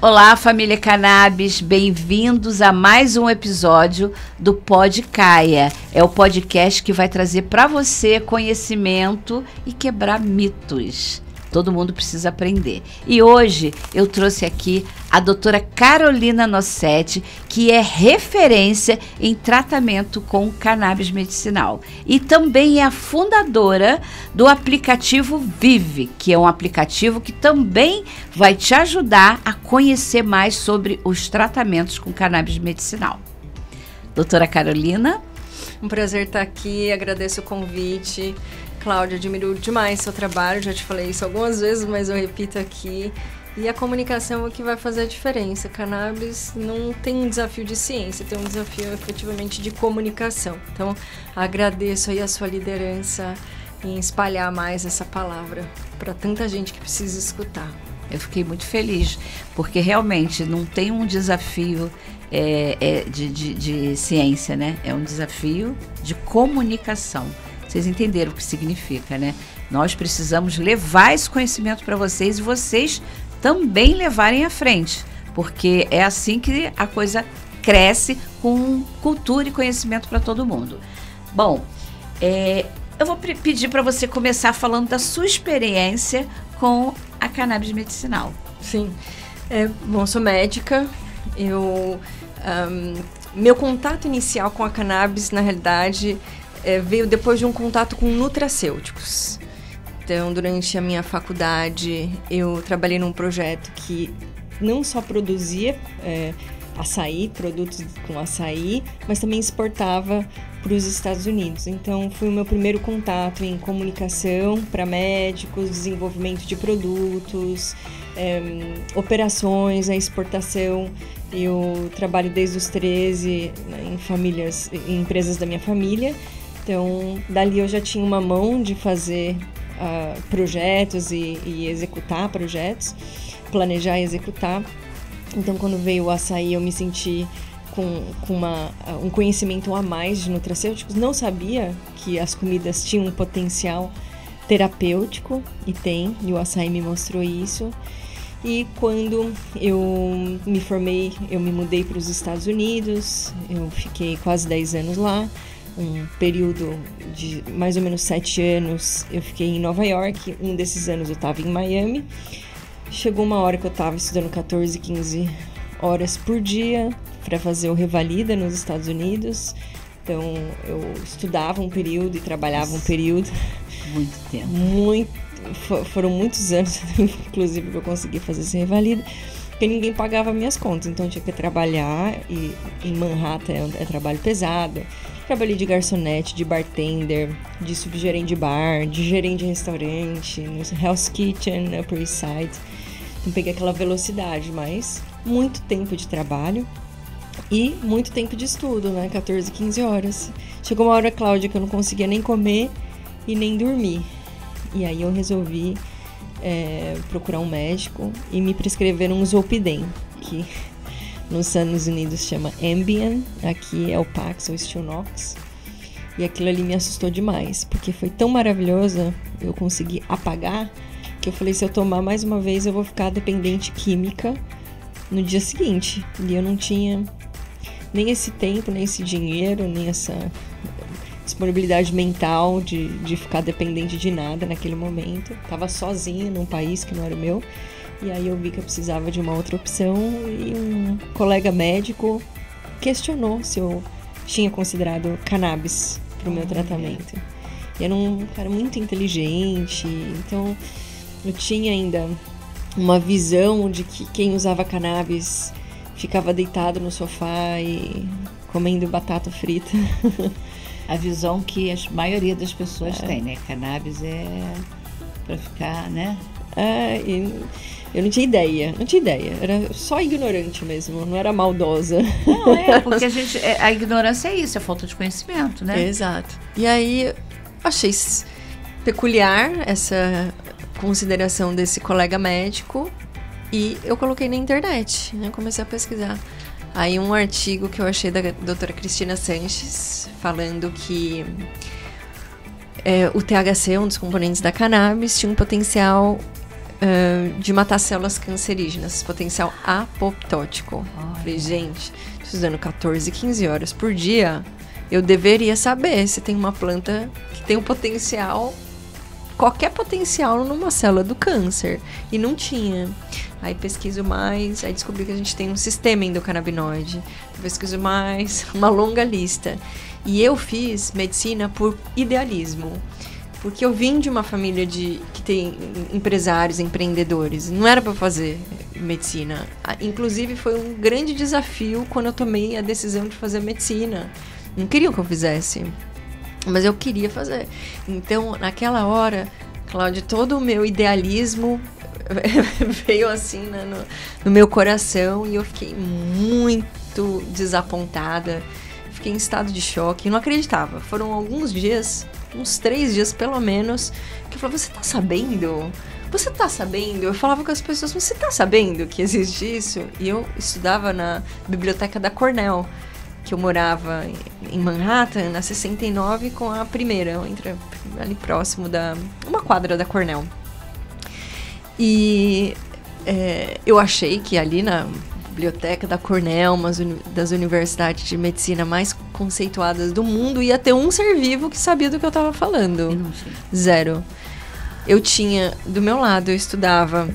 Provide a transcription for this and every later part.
Olá, família Cannabis, bem-vindos a mais um episódio do Pod Caia. É o podcast que vai trazer para você conhecimento e quebrar mitos. Todo mundo precisa aprender. E hoje eu trouxe aqui a doutora Carolina Nossetti, que é referência em tratamento com cannabis medicinal. E também é a fundadora do aplicativo Vive, que é um aplicativo que também vai te ajudar a conhecer mais sobre os tratamentos com cannabis medicinal. Doutora Carolina. Um prazer estar aqui, agradeço o convite. Cláudia, admiro demais seu trabalho, já te falei isso algumas vezes, mas eu repito aqui. E a comunicação é o que vai fazer a diferença. Cannabis não tem um desafio de ciência, tem um desafio efetivamente de comunicação. Então, agradeço aí a sua liderança em espalhar mais essa palavra para tanta gente que precisa escutar. Eu fiquei muito feliz, porque realmente não tem um desafio de ciência, né? É um desafio de comunicação. Vocês entenderam o que significa, né? Nós precisamos levar esse conhecimento para vocês e vocês também levarem à frente, porque é assim que a coisa cresce, com cultura e conhecimento para todo mundo. Bom, eu vou pedir para você começar falando da sua experiência com a cannabis medicinal. Sim. Bom, eu sou médica. Meu contato inicial com a cannabis, na realidade, veio depois de um contato com nutracêuticos. Então, durante a minha faculdade, eu trabalhei num projeto que não só produzia açaí, produtos com açaí, mas também exportava para os Estados Unidos. Então, foi o meu primeiro contato em comunicação para médicos, desenvolvimento de produtos, operações, a exportação. Eu trabalho desde os 13 em empresas da minha família. Então, dali eu já tinha uma mão de fazer projetos e executar projetos, planejar e executar. Então, quando veio o açaí, eu me senti com um conhecimento a mais de nutracêuticos. Não sabia que as comidas tinham um potencial terapêutico, e o açaí me mostrou isso. E quando eu me formei, eu me mudei para os Estados Unidos, eu fiquei quase 10 anos lá. Um período de mais ou menos 7 anos eu fiquei em Nova York, um desses anos eu estava em Miami. Chegou uma hora que eu estava estudando 14, 15 horas por dia para fazer o Revalida nos Estados Unidos. Então eu estudava um período e trabalhava um período. Muito tempo. Foram muitos anos, inclusive, que eu consegui fazer esse Revalida, porque ninguém pagava minhas contas, então eu tinha que trabalhar, e em Manhattan é trabalho pesado. Trabalhei de garçonete, de bartender, de subgerente de bar, de gerente de restaurante, no Hell's Kitchen, Upper East Side. Então peguei aquela velocidade, mas muito tempo de trabalho e muito tempo de estudo, né? 14, 15 horas. Chegou uma hora, Cláudia, que eu não conseguia nem comer e nem dormir. E aí eu resolvi procurar um médico e me prescreveram um Zolpidem, que nos Estados Unidos chama Ambien, aqui é o Pax ou Stilnox. E aquilo ali me assustou demais, porque foi tão maravilhoso, eu consegui apagar, que eu falei, se eu tomar mais uma vez eu vou ficar dependente química no dia seguinte. E eu não tinha nem esse tempo, nem esse dinheiro, nem essa disponibilidade mental de ficar dependente de nada naquele momento. Tava sozinha num país que não era o meu. E aí eu vi que eu precisava de uma outra opção e um colega médico questionou se eu tinha considerado cannabis para o meu tratamento. E era um cara muito inteligente, então eu tinha ainda uma visão de que quem usava cannabis ficava deitado no sofá e comendo batata frita. A visão que a maioria das pessoas tem, né? Cannabis é para ficar, né? Eu não tinha ideia, era só ignorante mesmo, não era maldosa. Não, porque a ignorância é isso, é falta de conhecimento, né? Exato. E aí, achei peculiar essa consideração desse colega médico e eu coloquei na internet, né? Comecei a pesquisar. Aí um artigo que eu achei da doutora Cristina Sanches, falando que o THC, um dos componentes da cannabis, tinha um potencial de matar células cancerígenas, potencial apoptótico. Falei, gente, estudando 14, 15 horas por dia, eu deveria saber se tem uma planta que tem um potencial, qualquer potencial numa célula do câncer. E não tinha. Aí pesquiso mais, aí descobri que a gente tem um sistema endocannabinoide. Pesquiso mais, uma longa lista. E eu fiz medicina por idealismo. Porque eu vim de uma família que tem empresários, empreendedores. Não era para fazer medicina. Inclusive, foi um grande desafio quando eu tomei a decisão de fazer medicina. Não queriam que eu fizesse, mas eu queria fazer. Então, naquela hora, Cláudia, todo o meu idealismo veio assim, né, no meu coração, e eu fiquei muito desapontada. Fiquei em estado de choque, não acreditava. Foram alguns dias, uns 3 dias pelo menos, que eu falava, você tá sabendo? Você tá sabendo? Eu falava com as pessoas, você tá sabendo que existe isso? E eu estudava na biblioteca da Cornell, que eu morava em Manhattan, na 69, com a primeira, entra ali próximo uma quadra da Cornell. E eu achei que ali na biblioteca da Cornell, uma das universidades de medicina mais conceituadas do mundo, ia ter um ser vivo que sabia do que eu tava falando. Zero. Eu tinha, do meu lado, eu estudava,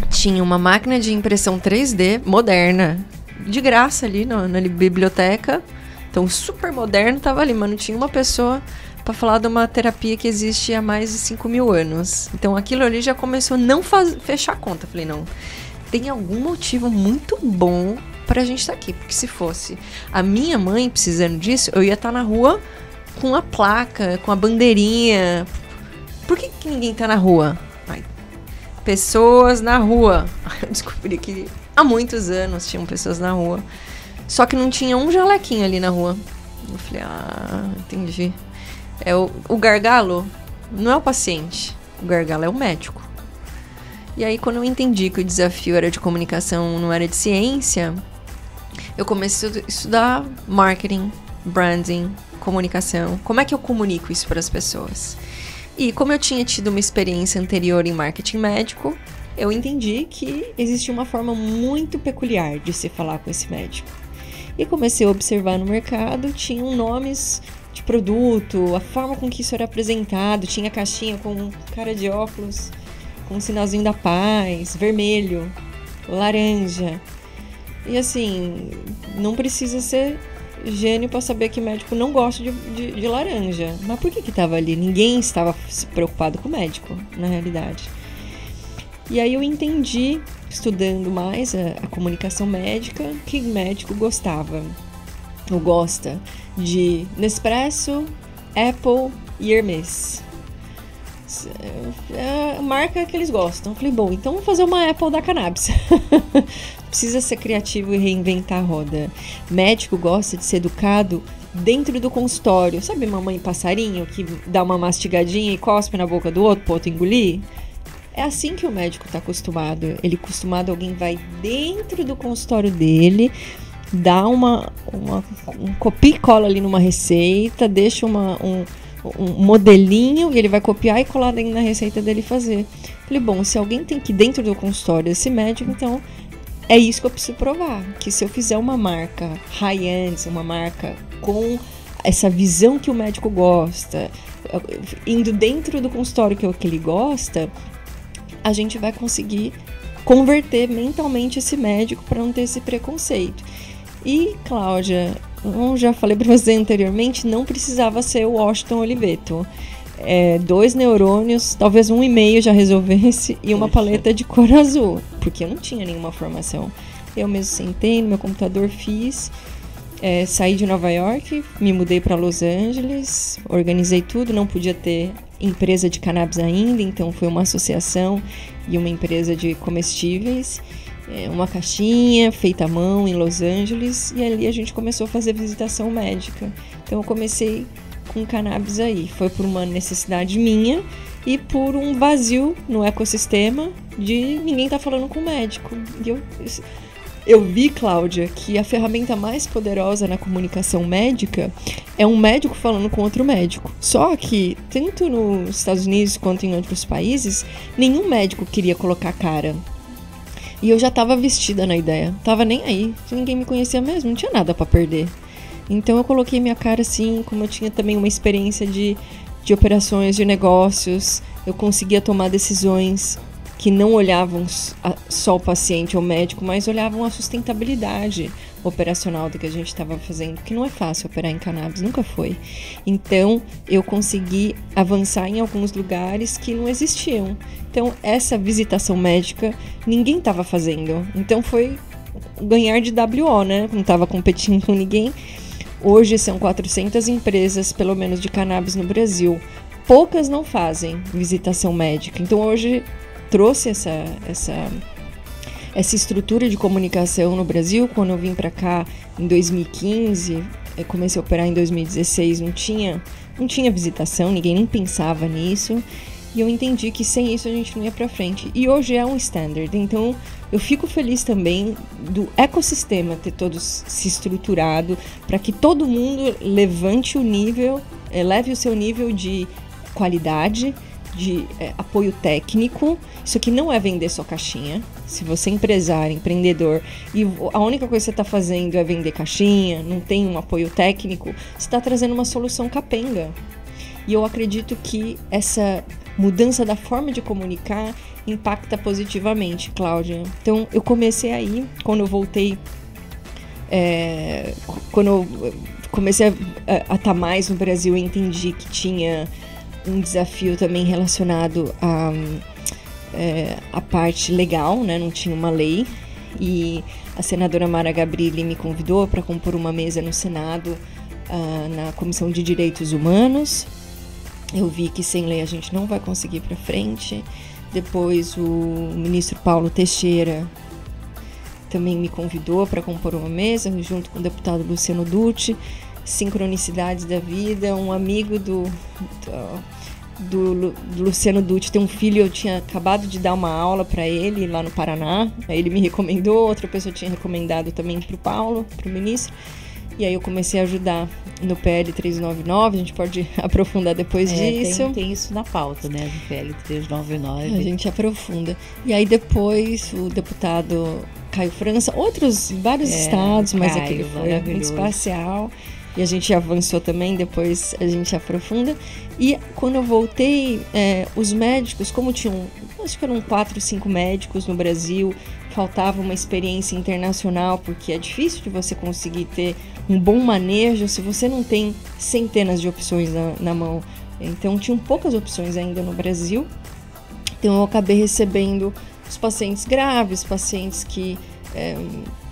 tinha uma máquina de impressão 3D moderna, de graça ali na biblioteca, então super moderno, tava ali, mas não tinha uma pessoa para falar de uma terapia que existe há mais de 5.000 anos. Então aquilo ali já começou a não fechar a conta. Falei, não, tem algum motivo muito bom pra gente estar aqui, porque se fosse a minha mãe precisando disso, eu ia estar na rua com a placa, com a bandeirinha. Por que ninguém tá na rua? Pessoas na rua. Eu descobri que há muitos anos tinham pessoas na rua, só que não tinha um jalequinho ali na rua. Eu falei, entendi. O gargalo não é o paciente, o gargalo é o médico. E aí, quando eu entendi que o desafio era de comunicação, não era de ciência, eu comecei a estudar marketing, branding, comunicação. Como é que eu comunico isso para as pessoas? E como eu tinha tido uma experiência anterior em marketing médico, eu entendi que existia uma forma muito peculiar de se falar com esse médico. E comecei a observar no mercado, tinham nomes de produto, a forma com que isso era apresentado, tinha caixinha com cara de óculos, com um sinalzinho da paz, vermelho, laranja. E assim, não precisa ser gênio para saber que médico não gosta de laranja. Mas por que estava ali? Ninguém estava preocupado com o médico, na realidade. E aí eu entendi, estudando mais a comunicação médica, que médico gostava, ou gosta, de Nespresso, Apple e Hermès. É a marca que eles gostam. Eu falei, bom, então vamos fazer uma Apple da cannabis. Precisa ser criativo e reinventar a roda. Médico gosta de ser educado dentro do consultório. Sabe mamãe passarinho que dá uma mastigadinha e cospe na boca do outro pro outro engolir? É assim que o médico está acostumado. Ele é acostumado, alguém vai dentro do consultório dele, dá um copia e cola ali numa receita, deixa um modelinho e ele vai copiar e colar na receita dele fazer. Falei, bom, se alguém tem que ir dentro do consultório desse médico, então é isso que eu preciso provar. Que se eu fizer uma marca high-end, uma marca com essa visão que o médico gosta, indo dentro do consultório que ele gosta, a gente vai conseguir converter mentalmente esse médico para não ter esse preconceito. E, Cláudia, como já falei para você anteriormente, não precisava ser o Washington Oliveto. 2 neurônios, talvez 1,5 já resolvesse, e uma paleta de cor azul, porque eu não tinha nenhuma formação. Eu mesmo sentei no meu computador, fiz, saí de Nova York, me mudei para Los Angeles, organizei tudo, não podia ter empresa de cannabis ainda, então foi uma associação e uma empresa de comestíveis, uma caixinha feita à mão em Los Angeles, e ali a gente começou a fazer visitação médica. Então eu comecei com cannabis aí, foi por uma necessidade minha e por um vazio no ecossistema de ninguém tá falando com o médico. E eu vi, Cláudia, que a ferramenta mais poderosa na comunicação médica é um médico falando com outro médico. Só que, tanto nos Estados Unidos quanto em outros países, nenhum médico queria colocar a cara. E eu já estava vestida na ideia, tava nem aí, ninguém me conhecia mesmo, não tinha nada para perder. Então eu coloquei minha cara assim, como eu tinha também uma experiência de operações, de negócios, eu conseguia tomar decisões que não olhavam só o paciente ou o médico, mas olhavam a sustentabilidade operacional do que a gente estava fazendo, porque não é fácil operar em cannabis, nunca foi. Então, eu consegui avançar em alguns lugares que não existiam. Então, essa visitação médica, ninguém estava fazendo. Então, foi ganhar de WO, né? Não estava competindo com ninguém. Hoje, são 400 empresas, pelo menos, de cannabis no Brasil. Poucas não fazem visitação médica. Então, hoje, trouxe essa estrutura de comunicação no Brasil. Quando eu vim para cá em 2015, eu comecei a operar em 2016, não tinha visitação, ninguém nem pensava nisso. E eu entendi que sem isso a gente não ia para frente. E hoje é um standard. Então, eu fico feliz também do ecossistema ter todos se estruturado para que todo mundo levante o nível, eleve o seu nível de qualidade, de apoio técnico. Isso aqui não é vender só caixinha. Se você é empresário, empreendedor, e a única coisa que você está fazendo é vender caixinha, não tem um apoio técnico, você está trazendo uma solução capenga. E eu acredito que essa mudança da forma de comunicar impacta positivamente, Cláudia. Então, eu comecei aí, quando eu voltei, quando eu comecei a estar mais no Brasil, eu entendi que tinha um desafio também relacionado a parte legal, né? Não tinha uma lei, e a senadora Mara Gabrilli me convidou para compor uma mesa no Senado, na Comissão de Direitos Humanos. Eu vi que sem lei a gente não vai conseguir ir para frente. Depois o ministro Paulo Teixeira também me convidou para compor uma mesa, junto com o deputado Luciano Dutti. Sincronicidades da vida, um amigo do Luciano Dutti tem um filho, eu tinha acabado de dar uma aula para ele lá no Paraná, aí ele me recomendou, outra pessoa tinha recomendado também para o Paulo, para o ministro, e aí eu comecei a ajudar no PL 399, a gente pode aprofundar depois disso. Tem isso na pauta, né, do PL 399. A gente aprofunda. E aí depois o deputado Caio França, vários estados, mas aquele foi muito espacial. E a gente avançou também, depois a gente aprofunda. E quando eu voltei, os médicos, como tinham, acho que eram 4, 5 médicos no Brasil, faltava uma experiência internacional, porque é difícil de você conseguir ter um bom manejo se você não tem centenas de opções na mão. Então, tinham poucas opções ainda no Brasil. Então, eu acabei recebendo os pacientes graves, pacientes que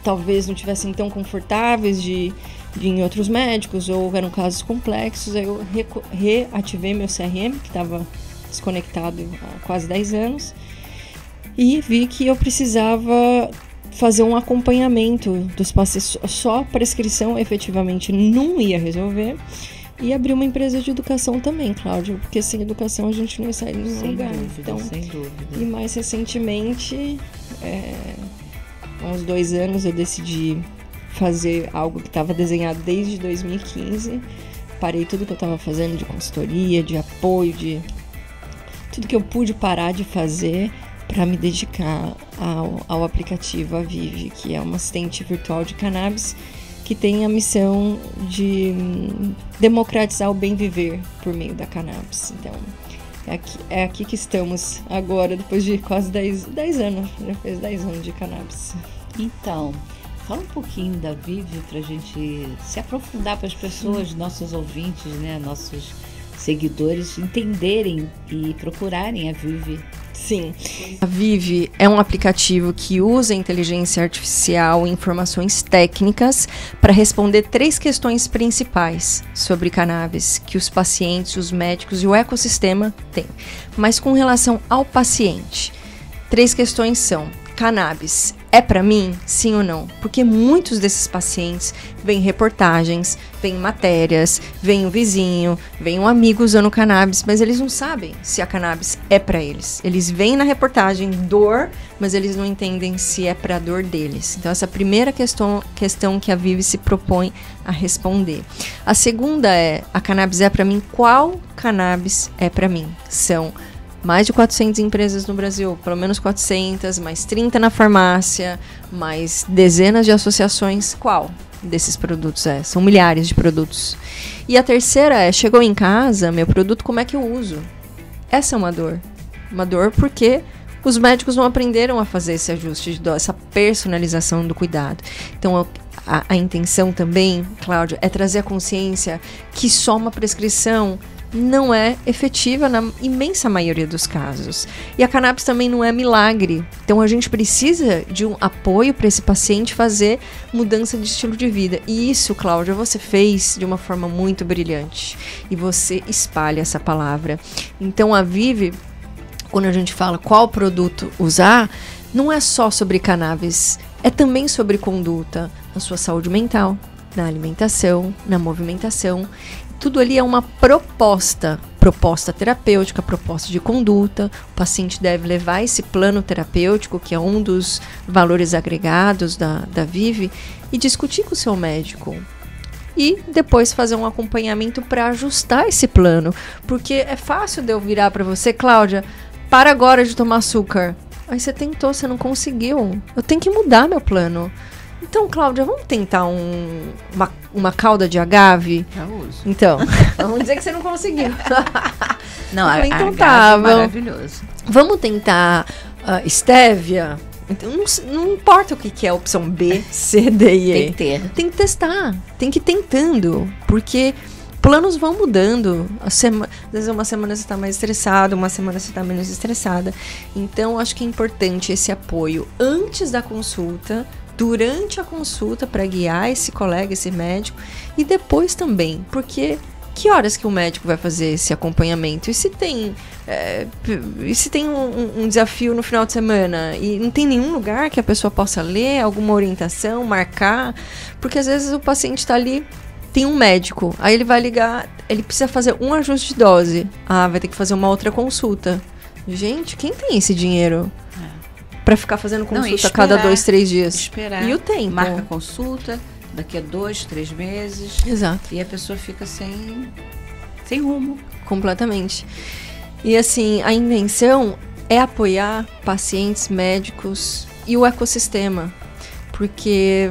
talvez não tivessem tão confortáveis de ir em outros médicos, ou eram casos complexos. Aí eu reativei meu CRM, que estava desconectado há quase 10 anos, e vi que eu precisava fazer um acompanhamento dos pacientes. Só prescrição efetivamente não ia resolver, e abrir uma empresa de educação também, Cláudia, porque sem educação a gente não ia sair de nenhum lugar. Então, sem dúvida. E mais recentemente, há uns 2 anos, eu decidi fazer algo que estava desenhado desde 2015. Parei tudo que eu estava fazendo de consultoria, de apoio, de tudo que eu pude parar de fazer para me dedicar ao aplicativo Avive, que é uma assistente virtual de cannabis que tem a missão de democratizar o bem viver por meio da cannabis. Então, é aqui que estamos agora, depois de quase 10 anos, já fez 10 anos de cannabis. Então, fala um pouquinho da Avive para a gente se aprofundar, para as pessoas, nossos ouvintes, né, nossos seguidores entenderem e procurarem a Avive. Sim, a Avive é um aplicativo que usa inteligência artificial e informações técnicas para responder 3 questões principais sobre cannabis que os pacientes, os médicos e o ecossistema têm. Mas com relação ao paciente, 3 questões são: cannabis é pra mim, sim ou não? Porque muitos desses pacientes veem reportagens, veem matérias, veem o vizinho, veem um amigo usando cannabis, mas eles não sabem se a cannabis é pra eles. Eles veem na reportagem dor, mas eles não entendem se é pra dor deles. Então essa é a primeira questão que a Vivi se propõe a responder. A segunda é, a cannabis é pra mim? Qual cannabis é pra mim? São mais de 400 empresas no Brasil, pelo menos 400, mais 30 na farmácia, mais dezenas de associações. Qual desses produtos é? São milhares de produtos. E a terceira é, chegou em casa, meu produto, como é que eu uso? Essa é uma dor. Uma dor porque os médicos não aprenderam a fazer esse ajuste de dose, essa personalização do cuidado. Então, a intenção também, Cláudia, é trazer a consciência que só uma prescrição não é efetiva na imensa maioria dos casos. E a cannabis também não é milagre. Então a gente precisa de um apoio para esse paciente fazer mudança de estilo de vida. E isso, Cláudia, você fez de uma forma muito brilhante. E você espalha essa palavra. Então a Vivi, quando a gente fala qual produto usar, não é só sobre cannabis. É também sobre conduta, na sua saúde mental, na alimentação, na movimentação. Tudo ali é uma proposta terapêutica, proposta de conduta. O paciente deve levar esse plano terapêutico, que é um dos valores agregados da Vivi, e discutir com o seu médico. E depois fazer um acompanhamento para ajustar esse plano. Porque é fácil de eu virar para você, Cláudia, para agora de tomar açúcar. Aí você tentou, você não conseguiu. Eu tenho que mudar meu plano. Então, Cláudia, vamos tentar uma calda de agave? Já uso. Então, vamos dizer que você não conseguiu. Não, falei, então agave tá, é maravilhoso. Vamos tentar estévia? Então, não importa o que é a opção B, C, D e E. Tem que ter. Tem que testar, tem que ir tentando, porque planos vão mudando. Às vezes uma semana você está mais estressado, uma semana você está menos estressada. Então, acho que é importante esse apoio antes da consulta, durante a consulta para guiar esse colega, esse médico, e depois também, porque que horas que o médico vai fazer esse acompanhamento? E se tem, um desafio no final de semana e não tem nenhum lugar que a pessoa possa ler, alguma orientação, marcar? Porque às vezes o paciente está ali, tem um médico, aí ele vai ligar, ele precisa fazer um ajuste de dose. Ah, vai ter que fazer uma outra consulta. Gente, quem tem esse dinheiro? Para ficar fazendo consulta a cada 2, 3 dias. Esperar. E o tempo? Marca consulta, daqui a 2, 3 meses. Exato. E a pessoa fica sem rumo. Completamente. E assim, a intenção é apoiar pacientes, médicos e o ecossistema. Porque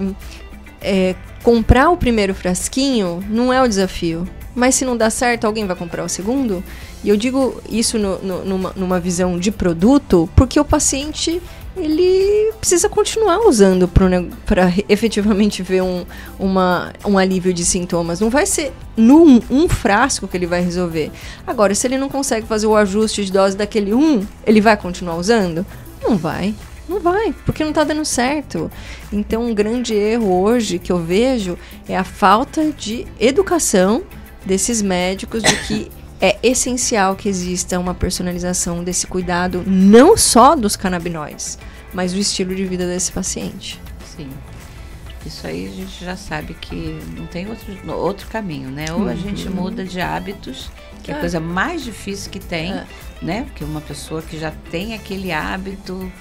comprar o primeiro frasquinho não é o desafio. Mas se não dá certo, alguém vai comprar o segundo? E eu digo isso numa visão de produto, porque o paciente ele precisa continuar usando para efetivamente ver um alívio de sintomas. Não vai ser um frasco que ele vai resolver. Agora, se ele não consegue fazer o ajuste de dose daquele ele vai continuar usando? Não vai. Não vai, porque não está dando certo. Então, um grande erro hoje que eu vejo é a falta de educação desses médicos de que é essencial que exista uma personalização desse cuidado, não só dos canabinoides, mas do estilo de vida desse paciente. Sim. Isso aí a gente já sabe que não tem outro caminho, né? Ou a gente muda de hábitos, que é a coisa mais difícil que tem, né? Porque uma pessoa que já tem aquele hábito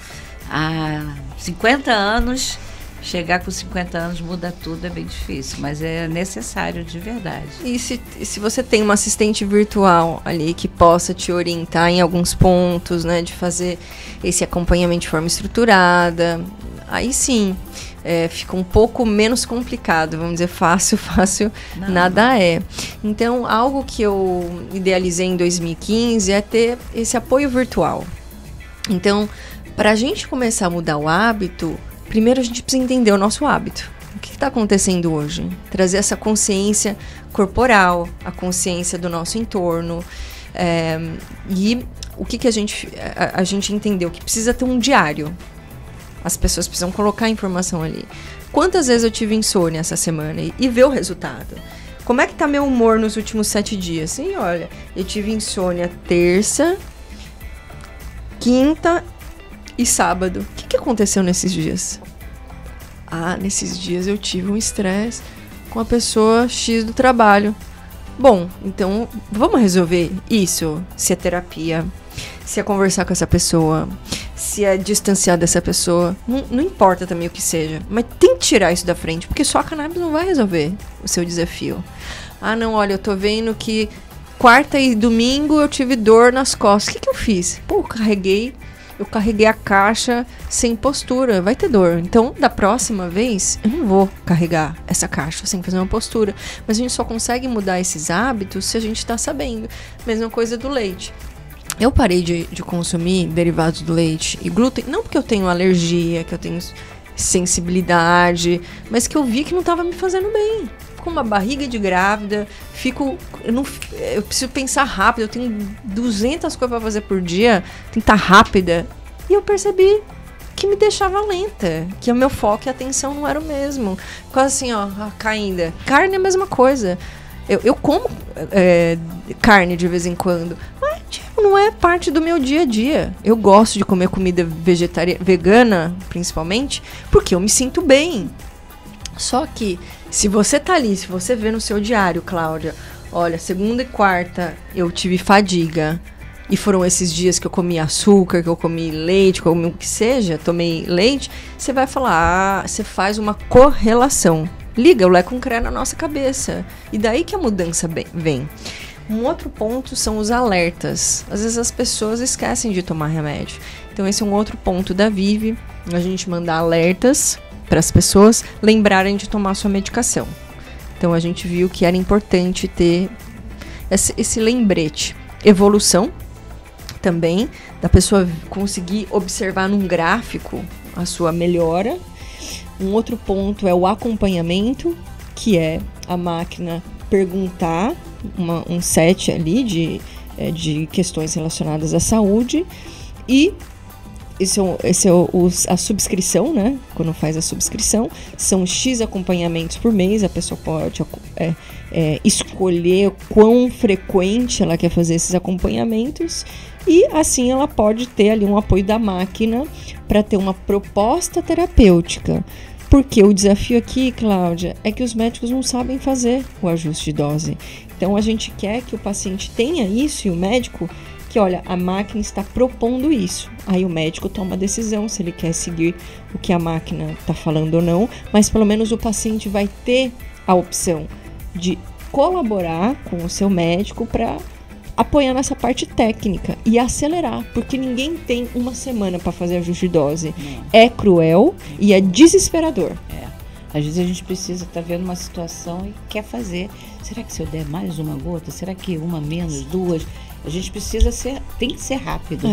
há 50 anos, chegar com 50 anos muda tudo, é bem difícil, mas é necessário de verdade. E se você tem uma assistente virtual ali que possa te orientar em alguns pontos, né, de fazer esse acompanhamento de forma estruturada, aí sim, fica um pouco menos complicado, vamos dizer, fácil, nada é. Então, algo que eu idealizei em 2015 é ter esse apoio virtual. Então, para a gente começar a mudar o hábito, primeiro a gente precisa entender o nosso hábito. O que está acontecendo hoje? Trazer essa consciência corporal, a consciência do nosso entorno. E o que a gente entendeu? Que precisa ter um diário. As pessoas precisam colocar a informação ali. Quantas vezes eu tive insônia essa semana e ver o resultado? Como é que tá meu humor nos últimos 7 dias? Sim, olha, eu tive insônia terça, quinta e sábado. O que aconteceu nesses dias? Nesses dias eu tive um estresse com a pessoa X do trabalho. Bom, então vamos resolver isso. Se é terapia, se é conversar com essa pessoa, se é distanciar dessa pessoa. Não importa também o que seja, mas tem que tirar isso da frente, porque só a cannabis não vai resolver o seu desafio. Não, olha, eu tô vendo que quarta e domingo eu tive dor nas costas. O que eu fiz? Pô, eu carreguei a caixa sem postura, vai ter dor. Então, da próxima vez, eu não vou carregar essa caixa sem fazer uma postura. Mas a gente só consegue mudar esses hábitos se a gente tá sabendo. Mesma coisa do leite. Eu parei de consumir derivados do leite e glúten, não porque eu tenho alergia, que eu tenho sensibilidade, mas que eu vi que não tava me fazendo bem. Com uma barriga de grávida, eu preciso pensar rápido, eu tenho 200 coisas para fazer por dia, tem que estar rápida. E eu percebi que me deixava lenta, que o meu foco e a atenção não era o mesmo. Quase assim, caindo. Carne é a mesma coisa. Eu como carne de vez em quando, mas não é parte do meu dia a dia. Eu gosto de comer comida vegana, principalmente, porque eu me sinto bem. Só que, se você tá ali, se você vê no seu diário, Cláudia, olha, segunda e quarta eu tive fadiga, e foram esses dias que eu comi açúcar, que eu comi leite, que eu comi o que seja, tomei leite, você vai falar, você faz uma correlação. Liga o Lé com Cré na nossa cabeça. E daí que a mudança vem. Um outro ponto são os alertas. Às vezes as pessoas esquecem de tomar remédio. Então esse é um outro ponto da Vive, a gente mandar alertas para as pessoas lembrarem de tomar sua medicação. Então a gente viu que era importante ter esse lembrete. Evolução também, da pessoa conseguir observar num gráfico a sua melhora. Um outro ponto é o acompanhamento, que é a máquina perguntar um set ali de questões relacionadas à saúde. E a subscrição, né? Quando faz a subscrição, são X acompanhamentos por mês. A pessoa pode escolher quão frequente ela quer fazer esses acompanhamentos. E assim ela pode ter ali um apoio da máquina para ter uma proposta terapêutica. Porque o desafio aqui, Cláudia, é que os médicos não sabem fazer o ajuste de dose. Então a gente quer que o paciente tenha isso e o médico que, olha, a máquina está propondo isso. Aí o médico toma a decisão se ele quer seguir o que a máquina está falando ou não, mas pelo menos o paciente vai ter a opção de colaborar com o seu médico para apoiar nessa parte técnica e acelerar, porque ninguém tem uma semana para fazer ajuste de dose. Não. É cruel e é desesperador. Às vezes a gente precisa estar vendo uma situação e quer fazer. Será que se eu der mais uma gota? Será que uma menos, duas? A gente tem que ser rápido,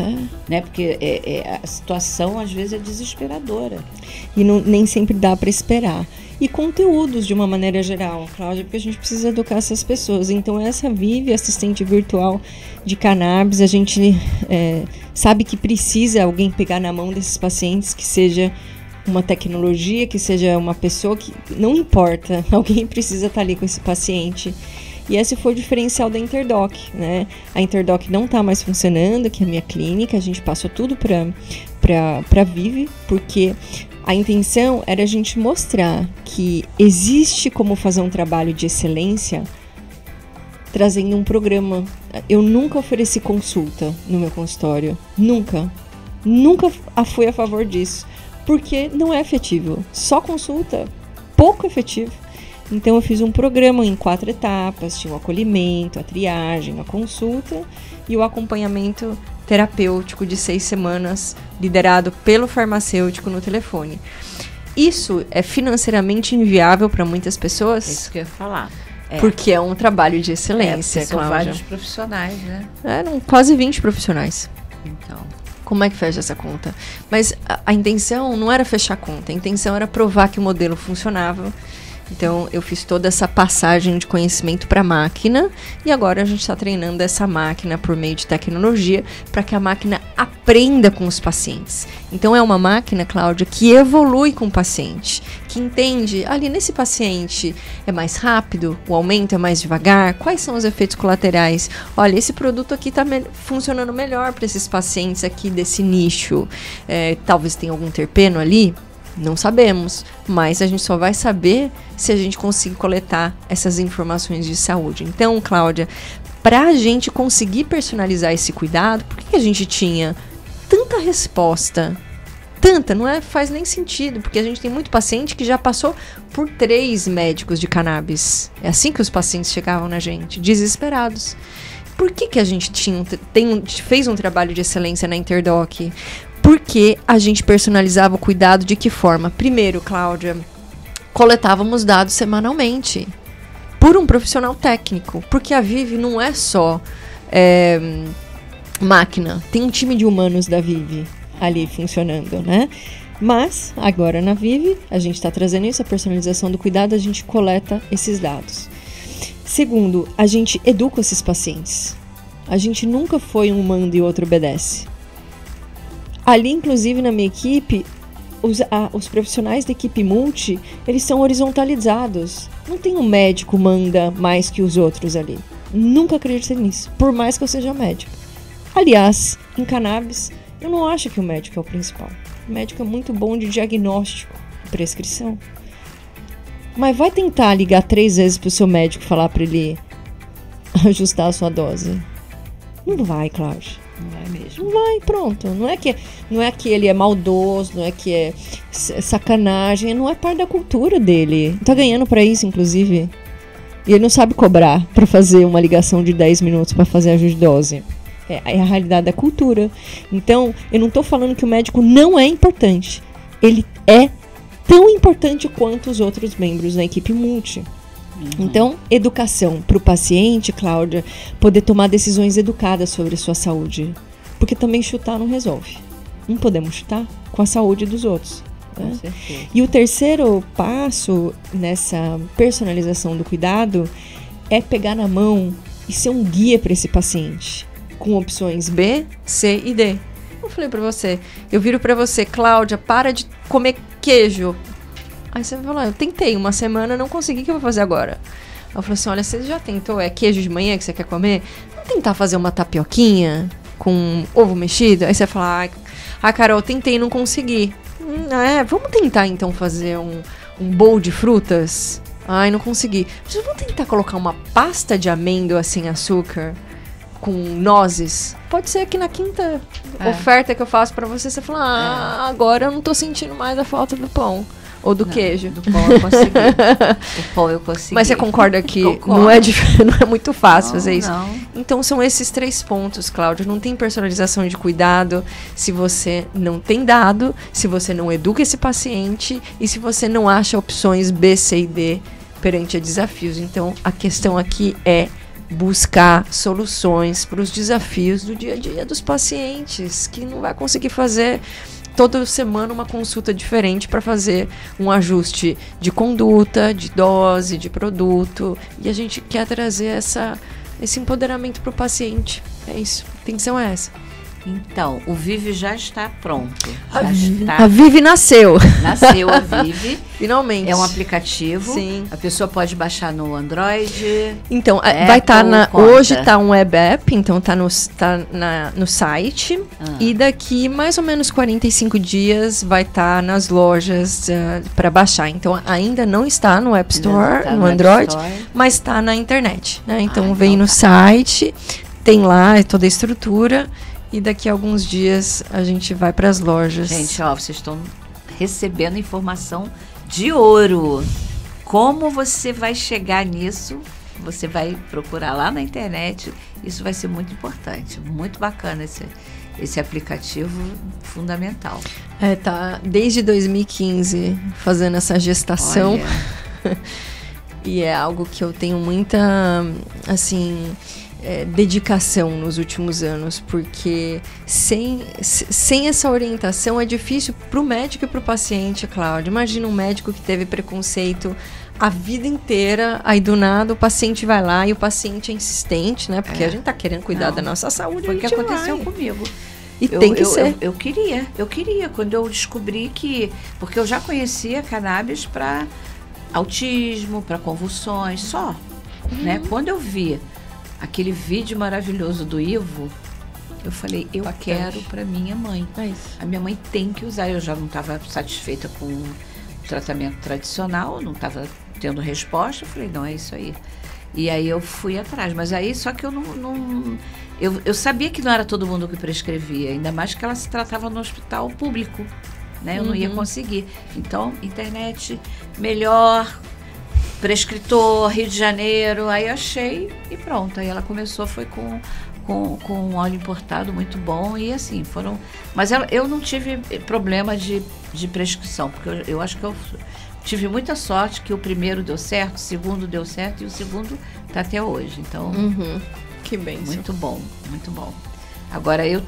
né? Porque a situação às vezes é desesperadora. E nem sempre dá para esperar. E conteúdos de uma maneira geral, Cláudia, porque a gente precisa educar essas pessoas. Então essa Vive, assistente virtual de cannabis, a gente sabe que precisa alguém pegar na mão desses pacientes, que seja uma tecnologia, que seja uma pessoa, que não importa, alguém precisa estar ali com esse paciente. E esse foi o diferencial da Interdoc, né? A Interdoc não está mais funcionando, que é a minha clínica, a gente passou tudo para Vive, porque a intenção era a gente mostrar que existe como fazer um trabalho de excelência trazendo um programa. Eu nunca ofereci consulta no meu consultório, nunca fui a favor disso, porque não é efetivo, só consulta, pouco efetivo. Então eu fiz um programa em 4 etapas, tinha o acolhimento, a triagem, a consulta e o acompanhamento terapêutico de 6 semanas, liderado pelo farmacêutico no telefone. Isso é financeiramente inviável para muitas pessoas? É isso que eu ia falar. Porque é um trabalho de excelência, são vários profissionais, né? Eram quase 20 profissionais. Então, como é que fecha essa conta? Mas a intenção não era fechar a conta, a intenção era provar que o modelo funcionava Então, eu fiz toda essa passagem de conhecimento para a máquina e agora a gente está treinando essa máquina por meio de tecnologia para que a máquina aprenda com os pacientes. Então, é uma máquina, Cláudia, que evolui com o paciente, que entende, ali nesse paciente é mais rápido, o aumento é mais devagar, quais são os efeitos colaterais? Olha, esse produto aqui está funcionando melhor para esses pacientes aqui desse nicho. Talvez tenha algum terpeno ali. Não sabemos, mas a gente só vai saber se a gente conseguir coletar essas informações de saúde. Então, Cláudia, para a gente conseguir personalizar esse cuidado, por que a gente tinha tanta resposta? Tanta, faz nem sentido, porque a gente tem muito paciente que já passou por 3 médicos de cannabis. É assim que os pacientes chegavam na gente, desesperados. Por que a gente fez um trabalho de excelência na Interdoc? Porque a gente personalizava o cuidado de que forma? Primeiro, Cláudia, coletávamos dados semanalmente por um profissional técnico. Porque a Vive não é só máquina. Tem um time de humanos da Vive ali funcionando, né? Mas, agora na Vive, a gente está trazendo isso, a personalização do cuidado, a gente coleta esses dados. Segundo, a gente educa esses pacientes. A gente nunca foi um manda e outro obedece. Ali, inclusive, na minha equipe, os profissionais da equipe multi, eles são horizontalizados. Não tem um médico manda mais que os outros ali. Nunca acreditei nisso, por mais que eu seja médico. Aliás, em cannabis, eu não acho que o médico é o principal. O médico é muito bom de diagnóstico e prescrição. Mas vai tentar ligar 3 vezes pro seu médico e falar para ele ajustar a sua dose. Não vai, Cláudia. Não vai mesmo. Não vai, pronto. Não é que ele é maldoso, não é que é sacanagem, não é parte da cultura dele. Tá ganhando pra isso, inclusive. E ele não sabe cobrar pra fazer uma ligação de 10 minutos pra fazer ajuste de dose. É a realidade da cultura. Então, eu não tô falando que o médico não é importante. Ele é tão importante quanto os outros membros da equipe multi. Então, educação para o paciente, Cláudia, poder tomar decisões educadas sobre a sua saúde. Porque também chutar não resolve. Não podemos chutar com a saúde dos outros. Né? Com certeza. E o terceiro passo nessa personalização do cuidado é pegar na mão e ser um guia para esse paciente. Com opções B, C e D. Eu falei para você, eu viro para você, Cláudia, para de comer queijo. Aí você vai falar, eu tentei uma semana, não consegui, o que eu vou fazer agora? Ela falou assim, olha, você já tentou, queijo de manhã que você quer comer? Vamos tentar fazer uma tapioquinha com ovo mexido? Aí você fala, Carol, tentei e não consegui. Vamos tentar então fazer um bowl de frutas? Ai, não consegui. Mas vamos tentar colocar uma pasta de amêndoa sem açúcar com nozes? Pode ser que na quinta oferta que eu faço pra você fala, agora eu não tô sentindo mais a falta do pão. Ou do queijo. Do pão eu consegui. O pão eu consegui. Mas você concorda que não é muito fácil fazer isso? Não. Então são esses 3 pontos, Cláudia. Não tem personalização de cuidado se você não tem dado, se você não educa esse paciente e se você não acha opções B, C e D perante a desafios. Então a questão aqui é buscar soluções para os desafios do dia a dia dos pacientes, que não vai conseguir fazer toda semana uma consulta diferente para fazer um ajuste de conduta, de dose, de produto. E a gente quer trazer esse empoderamento para o paciente. É isso. A intenção é essa. Então, o Vive já está pronto. A Vive nasceu. Nasceu a Vive. Finalmente. É um aplicativo. Sim. A pessoa pode baixar no Android. Então, vai estar hoje está um web app, então tá no site. E daqui mais ou menos 45 dias vai estar nas lojas para baixar. Então, ainda não está no App Store, no Android, mas está na internet. Né? Então, vem no site, tem lá toda a estrutura. E daqui a alguns dias a gente vai para as lojas. Gente, vocês estão recebendo informação de ouro. Como você vai chegar nisso? Você vai procurar lá na internet. Isso vai ser muito importante. Muito bacana esse aplicativo, fundamental. Tá desde 2015 fazendo essa gestação. E é algo que eu tenho muita, assim, dedicação nos últimos anos, porque sem essa orientação é difícil para o médico e para o paciente, Cláudia. Imagina um médico que teve preconceito a vida inteira, aí do nada o paciente vai lá e o paciente é insistente, né? Porque a gente tá querendo cuidar da nossa saúde. Foi o que aconteceu comigo. E tem que ser. Eu queria, quando eu descobri que... Porque eu já conhecia cannabis para autismo, para convulsões, só. Né? Quando eu vi aquele vídeo maravilhoso do Ivo, eu falei, eu quero para minha mãe. É isso. A minha mãe tem que usar. Eu já não estava satisfeita com o tratamento tradicional, não estava tendo resposta. Eu falei, não, é isso aí. E aí eu fui atrás. Mas aí, só que eu sabia que não era todo mundo que prescrevia, ainda mais que ela se tratava no hospital público, né? Eu não ia conseguir. Então, internet, melhor, prescritor, Rio de Janeiro, aí achei e pronto. Aí ela começou, foi com um óleo importado muito bom e assim, foram... Mas eu não tive problema de prescrição, porque eu acho que eu tive muita sorte que o primeiro deu certo, o segundo deu certo e o segundo está até hoje. Então, que bem. Muito bom, muito bom. Agora eu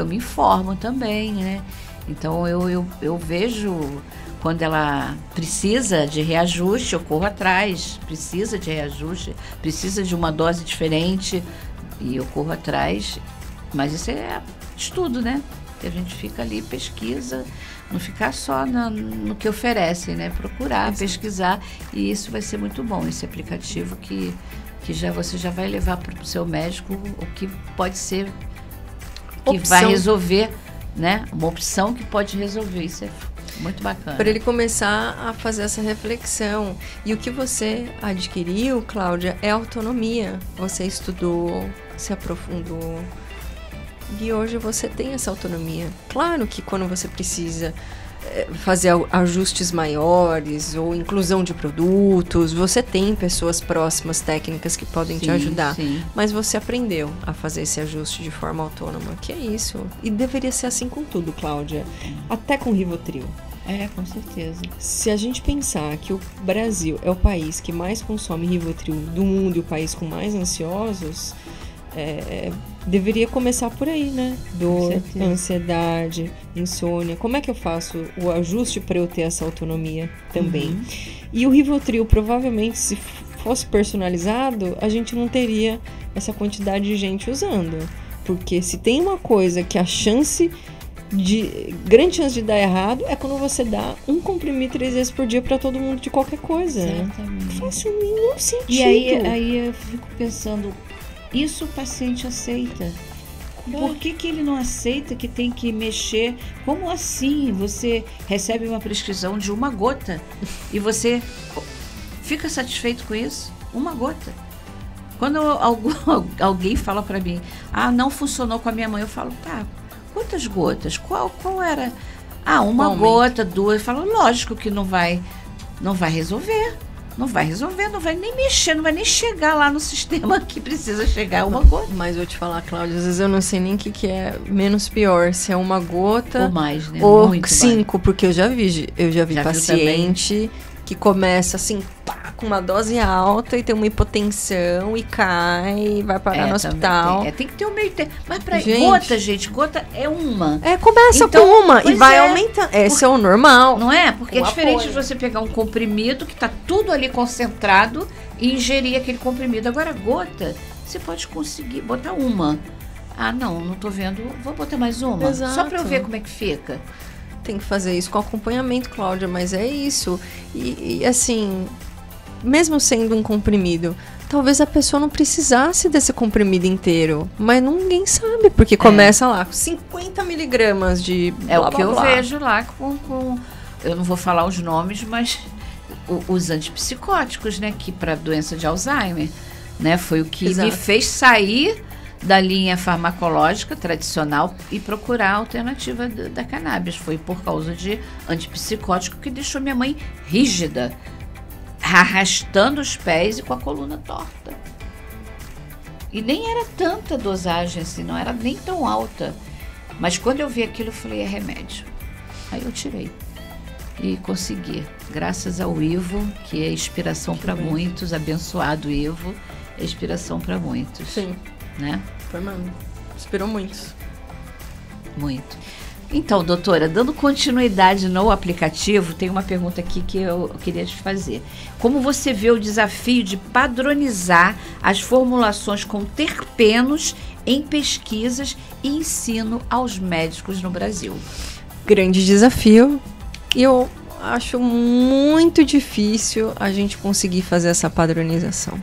me informo também, né? Então eu vejo quando ela precisa de reajuste, eu corro atrás, precisa de reajuste, precisa de uma dose diferente e eu corro atrás. Mas isso é estudo, né? Que a gente fica ali, pesquisa, não ficar só no que oferecem, né? Procurar, pesquisar, e isso vai ser muito bom, esse aplicativo que você já vai levar para o seu médico o que pode ser, que vai resolver, né? Uma opção que pode resolver, isso é muito bacana. Para ele começar a fazer essa reflexão. E o que você adquiriu, Cláudia, é autonomia. Você estudou, se aprofundou, e hoje você tem essa autonomia. Claro que quando você precisa fazer ajustes maiores ou inclusão de produtos, você tem pessoas próximas, técnicas que podem te ajudar. Sim. Mas você aprendeu a fazer esse ajuste de forma autônoma, que é isso. E deveria ser assim com tudo, Cláudia. Até com Rivotril. Com certeza. Se a gente pensar que o Brasil é o país que mais consome Rivotril do mundo e o país com mais ansiosos, deveria começar por aí, né? Dor, ansiedade, insônia. Como é que eu faço o ajuste para eu ter essa autonomia também? E o Rivotril, provavelmente, se fosse personalizado, a gente não teria essa quantidade de gente usando. Porque se tem uma coisa que a grande chance de dar errado é quando você dá um comprimido 3 vezes por dia para todo mundo de qualquer coisa. Exatamente. Não faz nenhum sentido. E aí eu fico pensando, isso o paciente aceita. Por que ele não aceita que tem que mexer? Como assim? Você recebe uma prescrição de uma gota e você fica satisfeito com isso? Uma gota. Quando alguém fala para mim, não funcionou com a minha mãe, eu falo, tá, quantas gotas? Qual era? Uma gota, 2. Eu falo, lógico que não vai resolver. Não vai resolver, não vai nem mexer, não vai nem chegar lá no sistema que precisa chegar uma gota. Mas vou te falar, Cláudia, às vezes eu não sei nem o que é menos pior, se é uma gota ou mais, né? Ou muito 5, mais. Porque eu já vi paciente que começa assim, com uma dose alta e tem uma hipotensão e cai, vai parar no hospital. Tem que ter um meio tempo. Mas pra gota é uma. Começa então, com uma e vai aumentando. Esse é o normal. Não é? Porque é diferente de você pegar um comprimido que tá tudo ali concentrado e ingerir aquele comprimido. Agora, gota, você pode conseguir botar uma. Não tô vendo, vou botar mais uma. Exato. Só pra eu ver como é que fica. Tem que fazer isso com acompanhamento, Cláudia, mas é isso. E assim, mesmo sendo um comprimido, talvez a pessoa não precisasse desse comprimido inteiro, mas ninguém sabe, porque começa lá com 50 miligramas de blá, o que blá, blá. Eu vejo lá com eu não vou falar os nomes, mas os antipsicóticos, né, que para doença de Alzheimer, né, foi o que me fez sair da linha farmacológica tradicional e procurar a alternativa da cannabis. Foi por causa de antipsicótico que deixou minha mãe rígida, arrastando os pés e com a coluna torta. E nem era tanta dosagem assim, não era nem tão alta. Mas quando eu vi aquilo, eu falei, é remédio. Aí eu tirei. E consegui. Graças ao Ivo, que é inspiração para muitos, abençoado Ivo, é inspiração para muitos. Sim. Né? Foi mesmo. Inspirou muitos. Muito. Então, doutora, dando continuidade no aplicativo, tem uma pergunta aqui que eu queria te fazer. Como você vê o desafio de padronizar as formulações com terpenos em pesquisas e ensino aos médicos no Brasil? Grande desafio. E eu acho muito difícil a gente conseguir fazer essa padronização.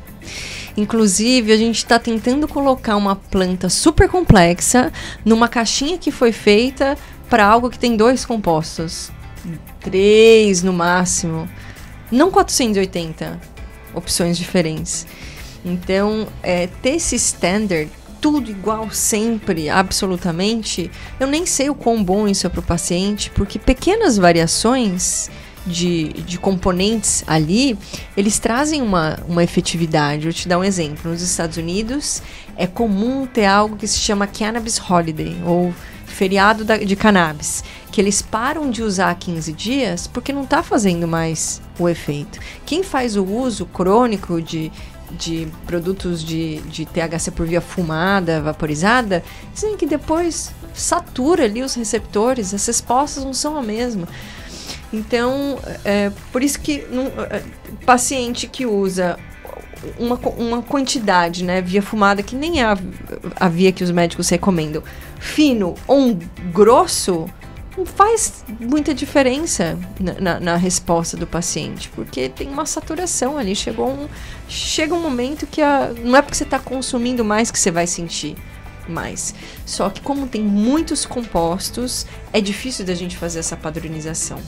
Inclusive, a gente está tentando colocar uma planta super complexa numa caixinha que foi feita para algo que tem 2 compostos. 3 no máximo. Não 480 opções diferentes. Então, ter esse standard, tudo igual sempre, absolutamente, eu nem sei o quão bom isso é para o paciente, porque pequenas variações de componentes ali, eles trazem uma efetividade. Eu te dar um exemplo. Nos Estados Unidos, é comum ter algo que se chama Cannabis Holiday, ou feriado de cannabis, que eles param de usar 15 dias porque não está fazendo mais o efeito. Quem faz o uso crônico de produtos de THC por via fumada, vaporizada, dizem que depois satura ali os receptores, as respostas não são a mesma. Então, por isso que paciente que usa uma quantidade, né, via fumada, que nem é a via que os médicos recomendam, fino ou grosso, não faz muita diferença na resposta do paciente, porque tem uma saturação ali. Chega um momento que não é porque você está consumindo mais que você vai sentir mais. Só que como tem muitos compostos, é difícil da gente fazer essa padronização.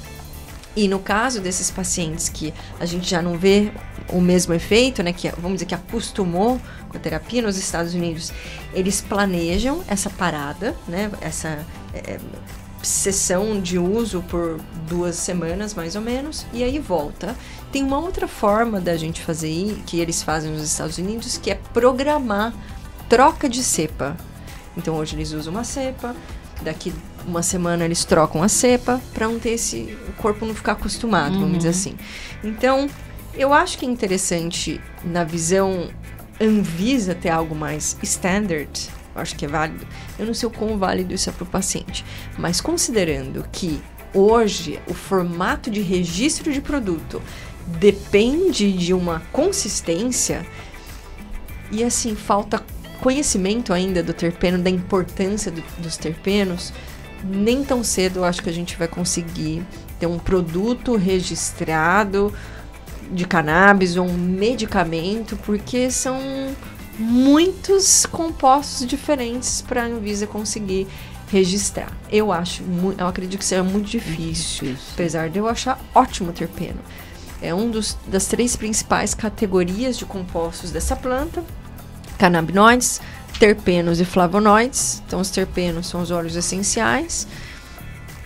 E no caso desses pacientes que a gente já não vê o mesmo efeito, né, que vamos dizer que acostumou com a terapia nos Estados Unidos, eles planejam essa parada, né, essa sessão de uso por 2 semanas, mais ou menos, e aí volta. Tem uma outra forma da gente fazer, que eles fazem nos Estados Unidos, que é programar troca de cepa. Então hoje eles usam uma cepa, daqui uma semana eles trocam a cepa para não ter o corpo não ficar acostumado, vamos dizer assim. Então, eu acho que é interessante, na visão Anvisa, ter algo mais standard. Eu acho que é válido. Eu não sei o quão válido isso é para o paciente, mas considerando que hoje o formato de registro de produto depende de uma consistência, e assim, falta conhecimento ainda do terpeno, da importância dos terpenos, nem tão cedo eu acho que a gente vai conseguir ter um produto registrado de cannabis ou um medicamento, porque são muitos compostos diferentes para a Anvisa conseguir registrar. Eu acredito que seja muito difícil, apesar de eu achar ótimo o terpeno. É das 3 principais categorias de compostos dessa planta: canabinoides, terpenos e flavonoides. Então, os terpenos são os óleos essenciais,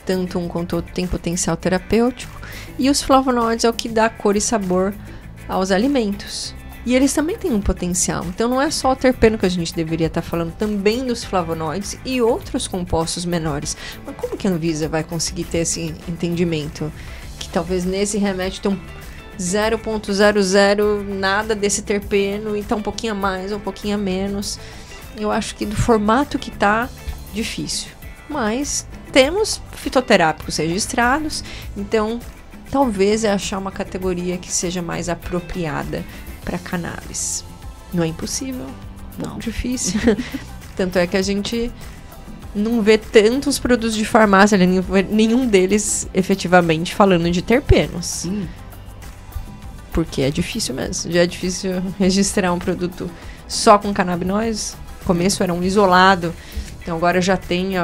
tanto um quanto outro tem potencial terapêutico, e os flavonoides é o que dá cor e sabor aos alimentos. E eles também têm um potencial. Então, não é só o terpeno que a gente deveria estar falando, também dos flavonoides e outros compostos menores. Mas como que a Anvisa vai conseguir ter esse entendimento? Que talvez nesse remédio tem 0,00 nada desse terpeno, e tá um pouquinho a mais ou um pouquinho a menos. Eu acho que do formato que tá, difícil. Mas temos fitoterápicos registrados, então talvez achar uma categoria que seja mais apropriada para cannabis. Não é impossível, não, difícil. Tanto é que a gente não vê tantos produtos de farmácia, nenhum deles efetivamente falando de terpenos. Porque é difícil mesmo. Já é difícil registrar um produto só com canabinoides. No começo era um isolado, então agora já tem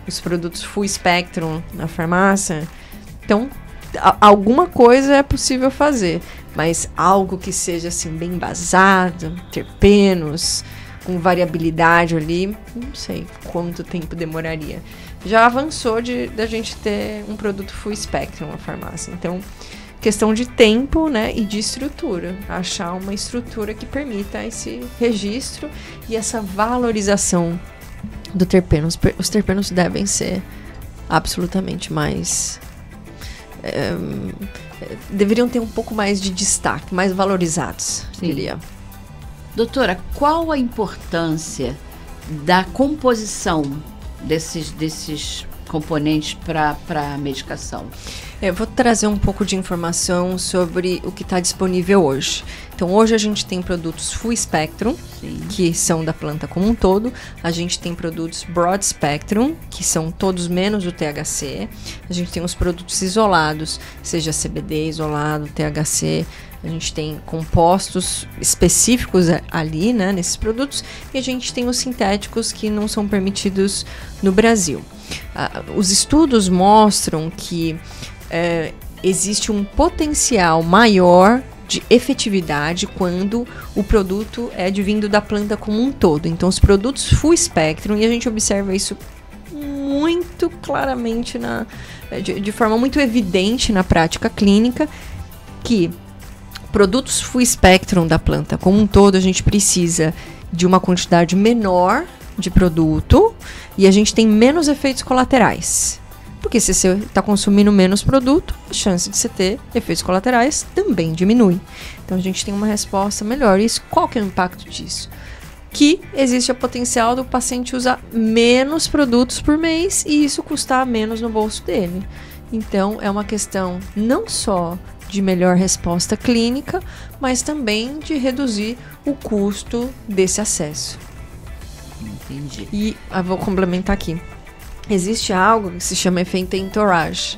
os produtos full spectrum na farmácia. Então, alguma coisa é possível fazer, mas algo que seja assim bem embasado, terpenos, com variabilidade ali, não sei quanto tempo demoraria. Já avançou da gente ter um produto full spectrum na farmácia. Então, questão de tempo, né, e de estrutura. Achar uma estrutura que permita esse registro e essa valorização do terpeno. Os terpenos devem ser absolutamente mais... deveriam ter um pouco mais de destaque, mais valorizados, diria. Doutora, qual a importância da composição desses componentes para a medicação? Eu vou trazer um pouco de informação sobre o que está disponível hoje. Então, hoje a gente tem produtos full spectrum, sim, que são da planta como um todo. A gente tem produtos broad spectrum, que são todos menos o THC. A gente tem os produtos isolados, seja CBD isolado, THC. A gente tem compostos específicos ali, né, nesses produtos. E a gente tem os sintéticos que não são permitidos no Brasil. Os estudos mostram que existe um potencial maior de efetividade quando o produto é advindo da planta como um todo. Então, os produtos full spectrum, e a gente observa isso muito claramente, de forma muito evidente na prática clínica, que produtos full spectrum da planta como um todo, a gente precisa de uma quantidade menor de produto e a gente tem menos efeitos colaterais. Porque se você está consumindo menos produto, a chance de você ter efeitos colaterais também diminui. Então a gente tem uma resposta melhor. E qual que é o impacto disso? Que existe o potencial do paciente usar menos produtos por mês e isso custar menos no bolso dele. Então é uma questão não só de melhor resposta clínica, mas também de reduzir o custo desse acesso. Entendi. E vou complementar aqui. Existe algo que se chama efeito entourage,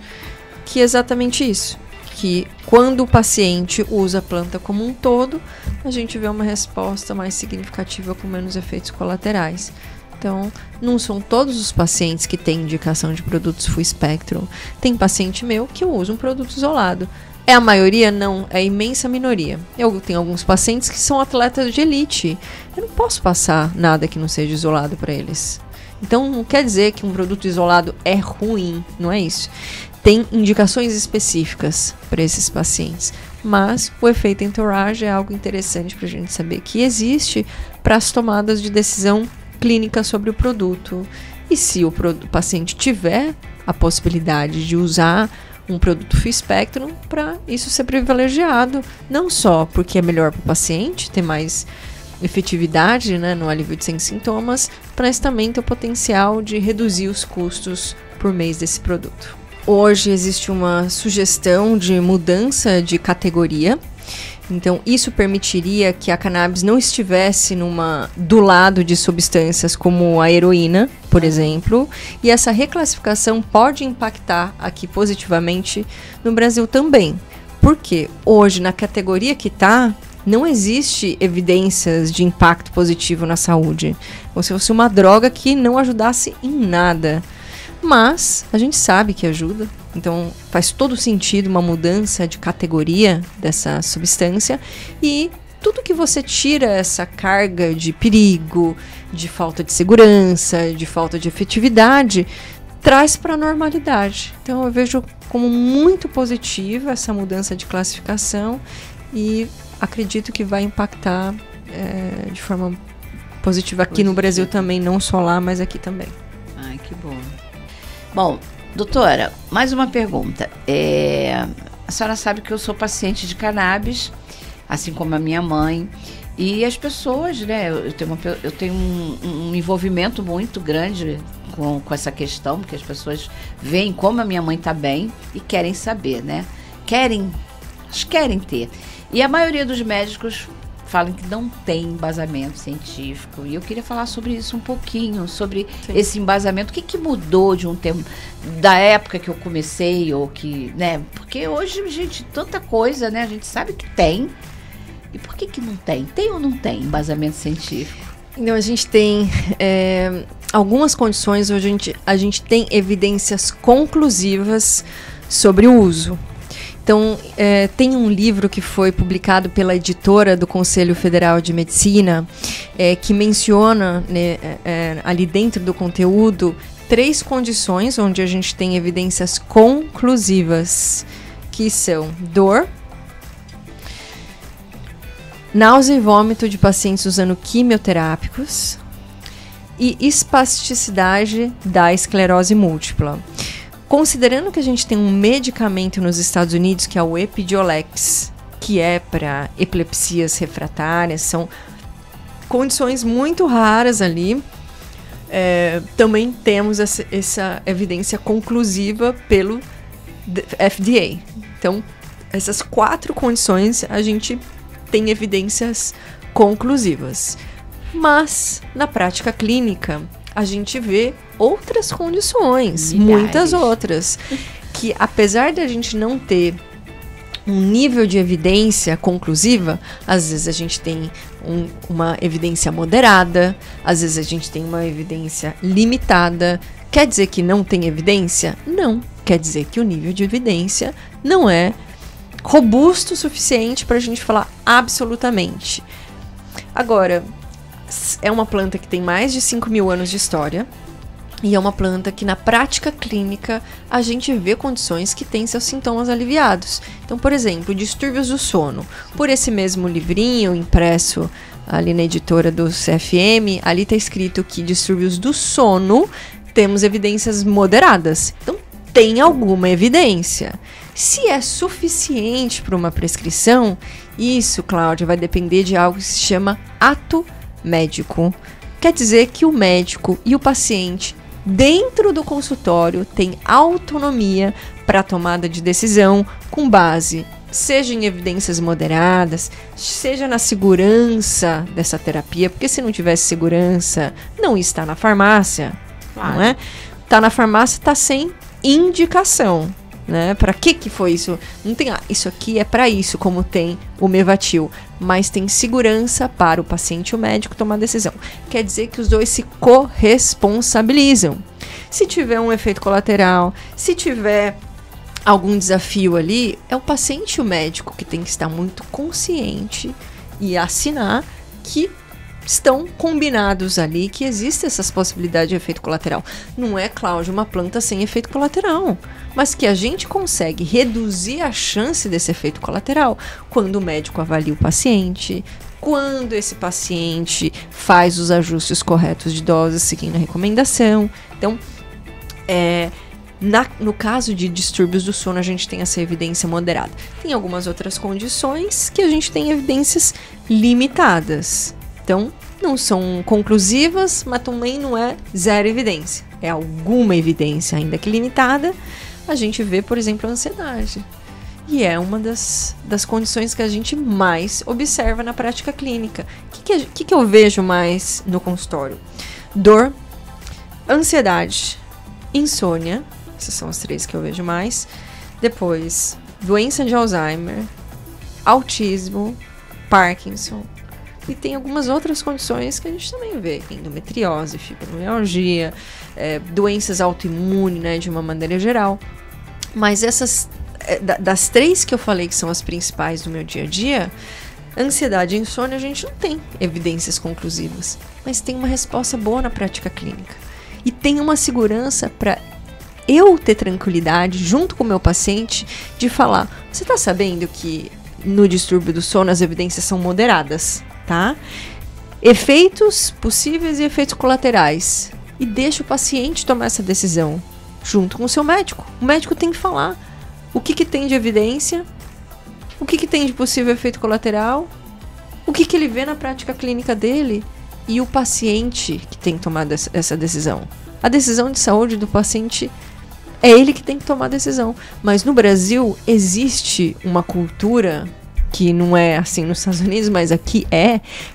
que é exatamente isso. Que quando o paciente usa a planta como um todo, a gente vê uma resposta mais significativa com menos efeitos colaterais. Então, não são todos os pacientes que têm indicação de produtos full spectrum. Tem paciente meu que usa um produto isolado. É a maioria? Não, é a imensa minoria. Eu tenho alguns pacientes que são atletas de elite. Eu não posso passar nada que não seja isolado para eles. Então, não quer dizer que um produto isolado é ruim, não é isso. Tem indicações específicas para esses pacientes. Mas o efeito entourage é algo interessante para a gente saber que existe para as tomadas de decisão clínica sobre o produto. E se o paciente tiver a possibilidade de usar um produto full spectrum, para isso ser privilegiado, não só porque é melhor para o paciente, ter mais efetividade, né, no alívio de sem sintomas, mas também ter o potencial de reduzir os custos por mês desse produto. Hoje existe uma sugestão de mudança de categoria, então isso permitiria que a cannabis não estivesse do lado de substâncias como a heroína, por exemplo, e essa reclassificação pode impactar aqui positivamente no Brasil também, porque hoje na categoria que está, não existe evidências de impacto positivo na saúde, como se fosse uma droga que não ajudasse em nada. Mas a gente sabe que ajuda, então faz todo sentido uma mudança de categoria dessa substância e tudo que você tira essa carga de perigo, de falta de segurança, de falta de efetividade, traz para a normalidade. Então eu vejo como muito positiva essa mudança de classificação e acredito que vai impactar de forma positiva aqui no Brasil também, não só lá, mas aqui também. Ai, que bom. Bom, doutora, mais uma pergunta. A senhora sabe que eu sou paciente de cannabis, assim como a minha mãe, e as pessoas, né, eu tenho um envolvimento muito grande com essa questão, porque as pessoas veem como a minha mãe está bem e querem saber, né? Querem ter. E a maioria dos médicos falam que não tem embasamento científico. E eu queria falar sobre isso um pouquinho, sobre esse embasamento. O que mudou de um tempo, da época que eu comecei, ou que, né? Porque hoje, gente, tanta coisa, né? A gente sabe que tem. E por que não tem? Tem ou não tem embasamento científico? Então, a gente tem algumas condições onde a gente tem evidências conclusivas sobre o uso. Então, tem um livro que foi publicado pela editora do Conselho Federal de Medicina, que menciona, né, ali dentro do conteúdo 3 condições onde a gente tem evidências conclusivas, que são dor, náusea e vômito de pacientes usando quimioterápicos e espasticidade da esclerose múltipla. Considerando que a gente tem um medicamento nos Estados Unidos, que é o Epidiolex, que é para epilepsias refratárias, são condições muito raras ali, também temos essa evidência conclusiva pelo FDA. Então, essas 4 condições a gente tem evidências conclusivas. Mas, na prática clínica, a gente vê outras condições, muitas outras, que apesar de a gente não ter um nível de evidência conclusiva, às vezes a gente tem uma evidência moderada, às vezes a gente tem uma evidência limitada. Quer dizer que não tem evidência? Não. Quer dizer que o nível de evidência não é robusto o suficiente para a gente falar absolutamente. Agora, é uma planta que tem mais de 5.000 anos de história e é uma planta que na prática clínica a gente vê condições que têm seus sintomas aliviados. Então, por exemplo, distúrbios do sono. Por esse mesmo livrinho impresso ali na editora do CFM, ali está escrito que distúrbios do sono temos evidências moderadas. Então, tem alguma evidência. Se é suficiente para uma prescrição, isso, Cláudia, vai depender de algo que se chama ato médico. Quer dizer que o médico e o paciente, dentro do consultório, têm autonomia para a tomada de decisão com base, seja em evidências moderadas, seja na segurança dessa terapia, porque se não tivesse segurança, não está na farmácia, não é? Está na farmácia, está sem indicação. Né? Para que foi isso? Não tem, isso aqui é para isso, como tem o Mevatil, mas tem segurança para o paciente e o médico tomar decisão. Quer dizer que os dois se corresponsabilizam. Se tiver um efeito colateral, se tiver algum desafio ali, é o paciente e o médico que tem que estar muito consciente e assinar que estão combinados ali, que existe essas possibilidades de efeito colateral. Não é, Cláudia, uma planta sem efeito colateral, mas que a gente consegue reduzir a chance desse efeito colateral quando o médico avalia o paciente, quando esse paciente faz os ajustes corretos de doses seguindo a recomendação. Então, no caso de distúrbios do sono, a gente tem essa evidência moderada. Tem algumas outras condições que a gente tem evidências limitadas. Então, não são conclusivas, mas também não é zero evidência. É alguma evidência, ainda que limitada. A gente vê, por exemplo, a ansiedade. E é uma das condições que a gente mais observa na prática clínica. O que eu vejo mais no consultório? Dor, ansiedade, insônia. Essas são as 3 que eu vejo mais. Depois, doença de Alzheimer, autismo, Parkinson. E tem algumas outras condições que a gente também vê. Endometriose, fibromialgia, doenças autoimunes, né, de uma maneira geral. Mas essas, das 3 que eu falei que são as principais do meu dia a dia, ansiedade e insônia a gente não tem evidências conclusivas. Mas tem uma resposta boa na prática clínica. E tem uma segurança para eu ter tranquilidade, junto com o meu paciente, de falar, você está sabendo que no distúrbio do sono as evidências são moderadas? Tá? Efeitos possíveis e efeitos colaterais. E deixa o paciente tomar essa decisão junto com o seu médico. O médico tem que falar o que tem de evidência, o que tem de possível efeito colateral, o que ele vê na prática clínica dele, e o paciente que tem que tomar essa decisão. A decisão de saúde do paciente é ele que tem que tomar a decisão. Mas no Brasil existe uma cultura que não é assim nos Estados Unidos, mas aqui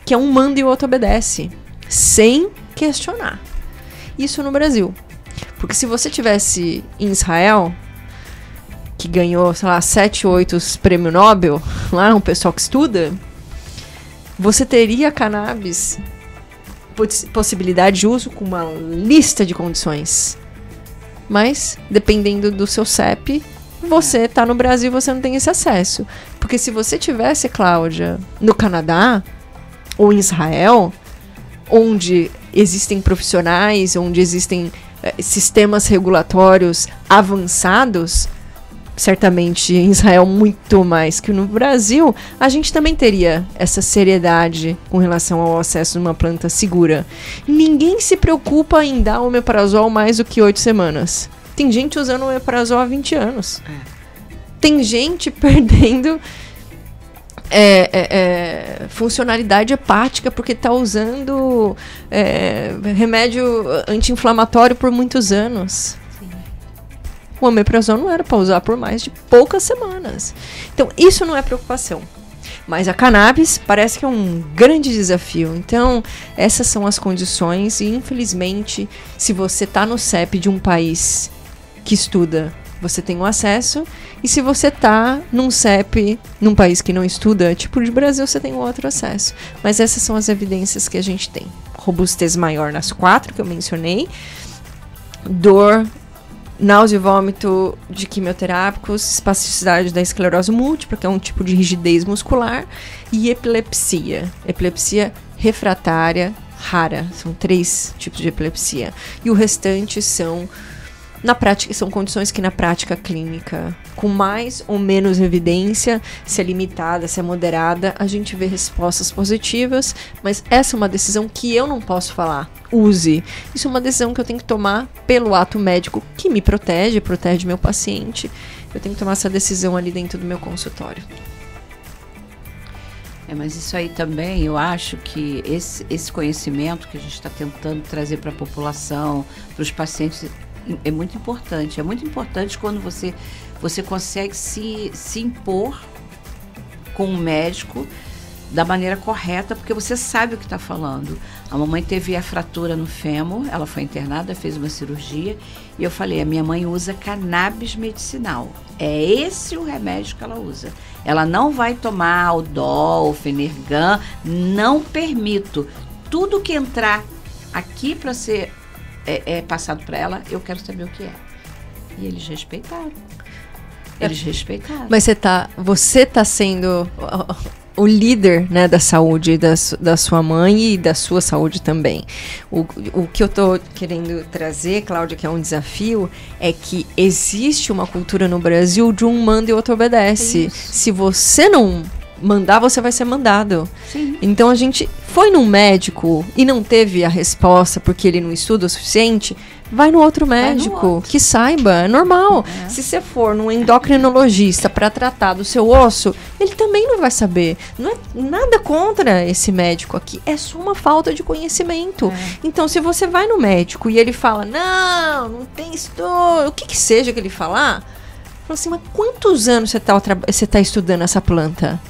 que é um manda e o outro obedece, sem questionar. Isso no Brasil. Porque se você tivesse em Israel, que ganhou, sei lá, 7, 8 prêmio Nobel, lá um pessoal que estuda, você teria cannabis, possibilidade de uso com uma lista de condições. Mas, dependendo do seu CEP, você tá no Brasil, você não tem esse acesso. Porque se você tivesse, Cláudia, no Canadá ou em Israel, onde existem profissionais, onde existem sistemas regulatórios avançados, certamente em Israel muito mais que no Brasil, a gente também teria essa seriedade com relação ao acesso a uma planta segura. Ninguém se preocupa em dar omeprazol mais do que 8 semanas. Tem gente usando omeprazol há 20 anos. Tem gente perdendo funcionalidade hepática porque está usando remédio anti-inflamatório por muitos anos. Sim. O omeprazol não era para usar por mais de poucas semanas. Então, isso não é preocupação. Mas a cannabis parece que é um grande desafio. Então, essas são as condições e, infelizmente, se você está no CEP de um país que estuda, você tem um acesso. E se você está num CEP, num país que não estuda, tipo de Brasil, você tem um outro acesso. Mas essas são as evidências que a gente tem. Robustez maior nas 4 que eu mencionei. Dor, náusea e vômito de quimioterápicos, espasticidade da esclerose múltipla, que é um tipo de rigidez muscular, e epilepsia. Epilepsia refratária rara. São 3 tipos de epilepsia. E o restante são, na prática, são condições que na prática clínica, com mais ou menos evidência, se é limitada, se é moderada, a gente vê respostas positivas, mas essa é uma decisão que eu não posso falar. Use. Isso é uma decisão que eu tenho que tomar pelo ato médico que me protege meu paciente. Eu tenho que tomar essa decisão ali dentro do meu consultório. Mas isso aí também, eu acho que esse conhecimento que a gente está tentando trazer para a população, para os pacientes, é muito importante. É muito importante quando você consegue se impor com um médico da maneira correta, porque você sabe o que está falando. A mamãe teve a fratura no fêmur, ela foi internada, fez uma cirurgia, e eu falei, a minha mãe usa cannabis medicinal. É esse o remédio que ela usa. Ela não vai tomar Aldol, Fenergan, não permito. Tudo que entrar aqui para ser passado para ela, eu quero saber o que é. E eles respeitaram. Mas você tá sendo o líder, né, da saúde da sua mãe e da sua saúde também. O que eu tô querendo trazer, Cláudia, que é um desafio, é que existe uma cultura no Brasil de um manda e outro obedece. Se você não mandar, você vai ser mandado. Sim. Então a gente foi num médico e não teve a resposta porque ele não estuda o suficiente, vai no outro médico que saiba, é normal. Se você for num endocrinologista para tratar do seu osso, ele também não vai saber. Não é nada contra esse médico aqui, é só uma falta de conhecimento. Então, se você vai no médico e ele fala, não tem estudo, o que seja que ele falar, fala assim, mas quantos anos você tá estudando essa planta?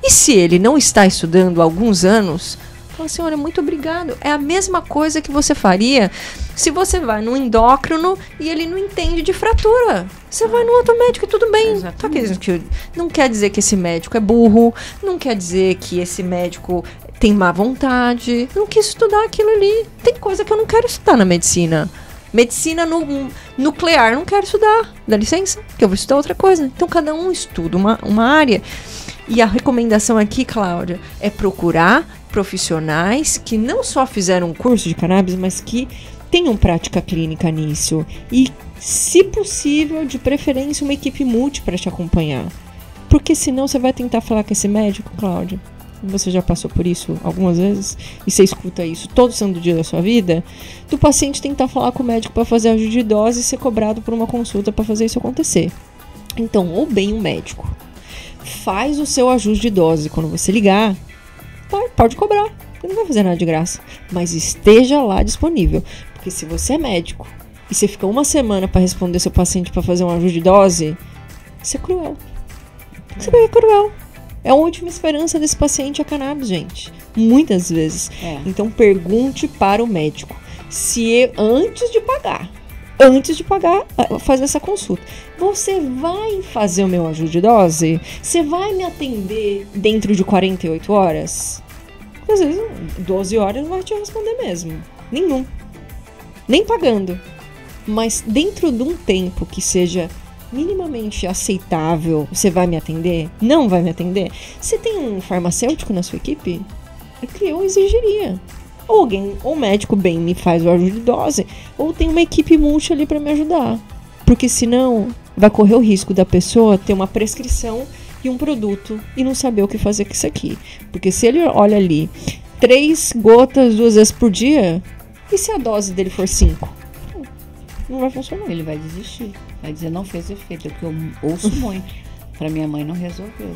E se ele não está estudando há alguns anos, fala assim, olha, muito obrigado. É a mesma coisa que você faria se você vai num endócrino e ele não entende de fratura. Você vai num outro médico e tudo bem. Não quer dizer que esse médico é burro, não quer dizer que esse médico tem má vontade, não quis estudar aquilo ali. Tem coisa que eu não quero estudar na medicina. Medicina nuclear, não quero estudar. Dá licença, que eu vou estudar outra coisa. Então, cada um estuda uma área. E a recomendação aqui, Cláudia, é procurar profissionais que não só fizeram um curso de cannabis, mas que tenham prática clínica nisso. E, se possível, de preferência, uma equipe multi para te acompanhar. Porque senão você vai tentar falar com esse médico, Cláudia. Você já passou por isso algumas vezes? E você escuta isso todo santo dia da sua vida? Do paciente tentar falar com o médico para fazer ajuste de dose e ser cobrado por uma consulta para fazer isso acontecer. Então, ou bem um médico faz o seu ajuste de dose quando você ligar, pode cobrar, ele não vai fazer nada de graça, mas esteja lá disponível, porque se você é médico e você fica uma semana para responder seu paciente para fazer um ajuste de dose, isso é cruel. Isso é cruel. É a última esperança desse paciente a cannabis, gente, muitas vezes. Então pergunte para o médico se antes de pagar, fazer essa consulta, você vai fazer o meu ajuste de dose? Você vai me atender dentro de 48 horas? Às vezes, 12 horas não vai te responder mesmo. Nenhum. Nem pagando. Mas dentro de um tempo que seja minimamente aceitável, você vai me atender? Não vai me atender? Você tem um farmacêutico na sua equipe? É que eu exigiria. Ou o médico bem me faz o ajuste de dose, ou tem uma equipe multi ali para me ajudar. Porque senão vai correr o risco da pessoa ter uma prescrição e um produto e não saber o que fazer com isso aqui. Porque se ele olha ali 3 gotas 2 vezes por dia, e se a dose dele for 5? Não vai funcionar. Ele vai desistir. Vai dizer, não fez efeito. É o que eu ouço muito. Para minha mãe não resolveu.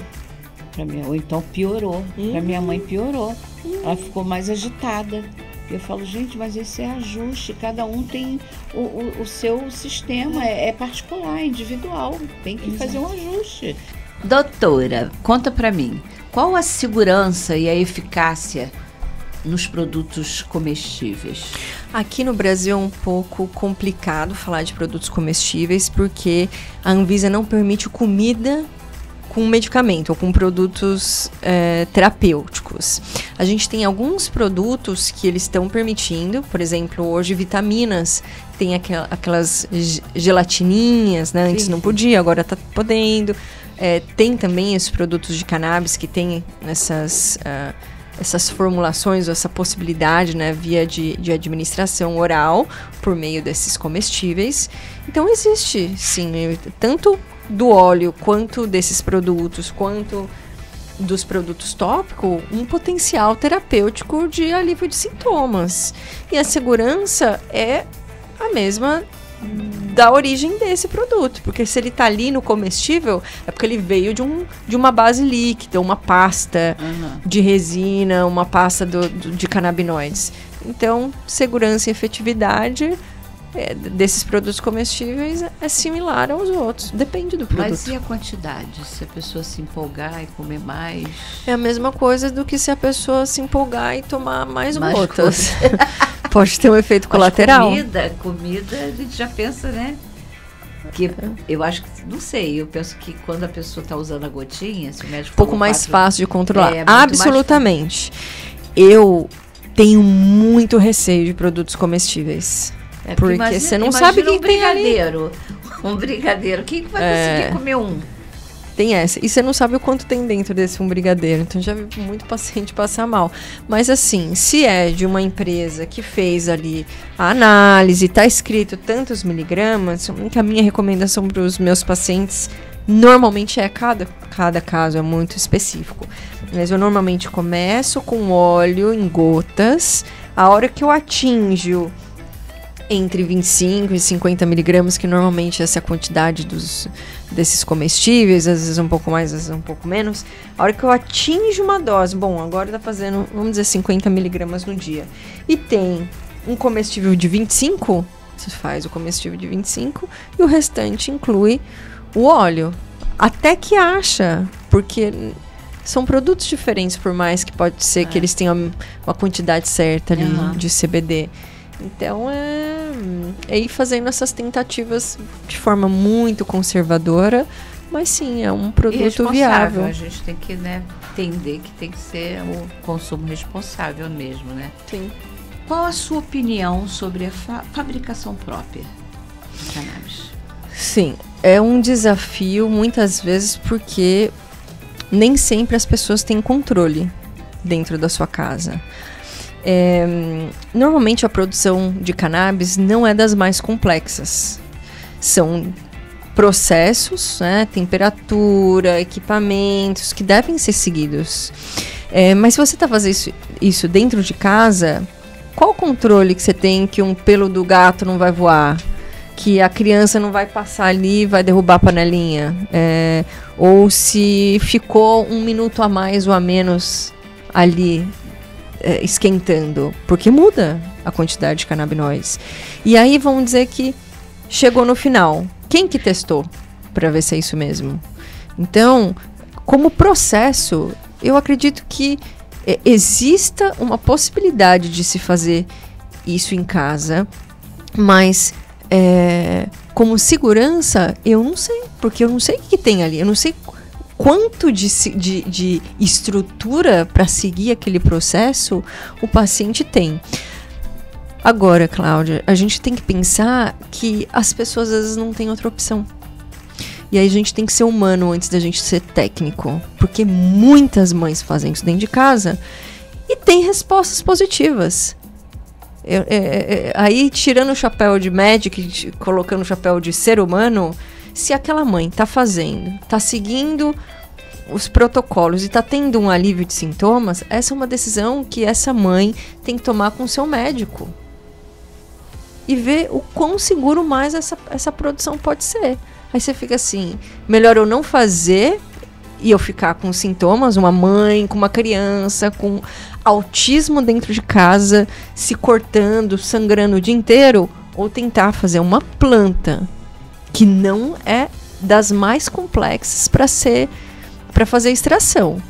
Ou então piorou. Para minha mãe piorou. Ela ficou mais agitada. Eu falo, gente, mas esse é ajuste. Cada um tem o seu sistema. É particular, é individual. Tem que fazer um ajuste. Doutora, conta para mim. Qual a segurança e a eficácia nos produtos comestíveis? Aqui no Brasil é um pouco complicado falar de produtos comestíveis porque a Anvisa não permite comida com medicamento ou com produtos terapêuticos. A gente tem alguns produtos que eles estão permitindo, por exemplo, hoje vitaminas, tem aquelas gelatininhas, né? Antes não podia, agora está podendo. Tem também esses produtos de cannabis que tem essas formulações, essa possibilidade, né, via de administração oral por meio desses comestíveis. Então existe, sim, tanto do óleo quanto desses produtos, quanto dos produtos tópicos, um potencial terapêutico de alívio de sintomas. E a segurança é a mesma da origem desse produto, porque se ele está ali no comestível, é porque ele veio de uma base líquida, uma pasta de resina, uma pasta de canabinoides. Então, segurança e efetividade desses produtos comestíveis é similar aos outros, depende do produto. Mas e a quantidade? Se a pessoa se empolgar e comer mais? É a mesma coisa do que se a pessoa se empolgar e tomar mais gotas. Pode ter um efeito colateral. Comida, a gente já pensa, né? Que eu acho que, não sei, eu penso que quando a pessoa está usando a gotinha, se o médico um pouco mais fácil de controlar. Absolutamente. Eu tenho muito receio de produtos comestíveis. Porque você não sabe o que tem ali. Um brigadeiro. Quem vai conseguir comer um? Tem essa. E você não sabe o quanto tem dentro desse brigadeiro. Então já vi muito paciente passar mal. Mas assim, se é de uma empresa que fez ali a análise, está escrito tantos miligramas, que a minha recomendação para os meus pacientes normalmente cada caso é muito específico. Mas eu normalmente começo com óleo em gotas. A hora que eu atinjo entre 25 e 50 miligramas, que normalmente essa é a quantidade desses comestíveis, às vezes um pouco mais, às vezes um pouco menos. A hora que eu atinjo uma dose, agora tá fazendo, vamos dizer, 50 miligramas no dia, e tem um comestível de 25, você faz o comestível de 25, e o restante inclui o óleo. Até que acha, porque são produtos diferentes, por mais que pode ser que eles tenham uma quantidade certa ali de CBD. Então, é ir fazendo essas tentativas de forma muito conservadora, mas sim, é um produto viável. A gente tem que, entender que tem que ser o consumo responsável mesmo, né? Sim. Qual a sua opinião sobre a fabricação própria de cannabis? Sim, é um desafio muitas vezes porque nem sempre as pessoas têm controle dentro da sua casa. Normalmente a produção de cannabis não é das mais complexas. São processos, temperatura, equipamentos que devem ser seguidos. Mas se você está fazendo isso dentro de casa, qual o controle que você tem que um pelo do gato não vai voar? Que a criança não vai passar ali e vai derrubar a panelinha? Ou se ficou 1 minuto a mais ou a menos ali esquentando, porque muda a quantidade de canabinoides. E aí vamos dizer que chegou no final. Quem que testou para ver se é isso mesmo? Então, como processo, eu acredito que exista uma possibilidade de se fazer isso em casa, mas como segurança, eu não sei, porque eu não sei o que tem ali, eu não sei quanto de estrutura para seguir aquele processo o paciente tem. Agora, Cláudia, a gente tem que pensar que as pessoas às vezes não têm outra opção. E aí a gente tem que ser humano antes da gente ser técnico. Porque muitas mães fazem isso dentro de casa e tem respostas positivas. Aí, tirando o chapéu de médico e colocando o chapéu de ser humano, se aquela mãe está fazendo, está seguindo os protocolos e está tendo um alívio de sintomas, essa é uma decisão que essa mãe tem que tomar com o seu médico. E ver o quão seguro mais essa produção pode ser. Aí você fica assim, melhor eu não fazer e eu ficar com sintomas, uma mãe com uma criança com autismo dentro de casa, se cortando, sangrando o dia inteiro, ou tentar fazer uma planta que não é das mais complexas para fazer extração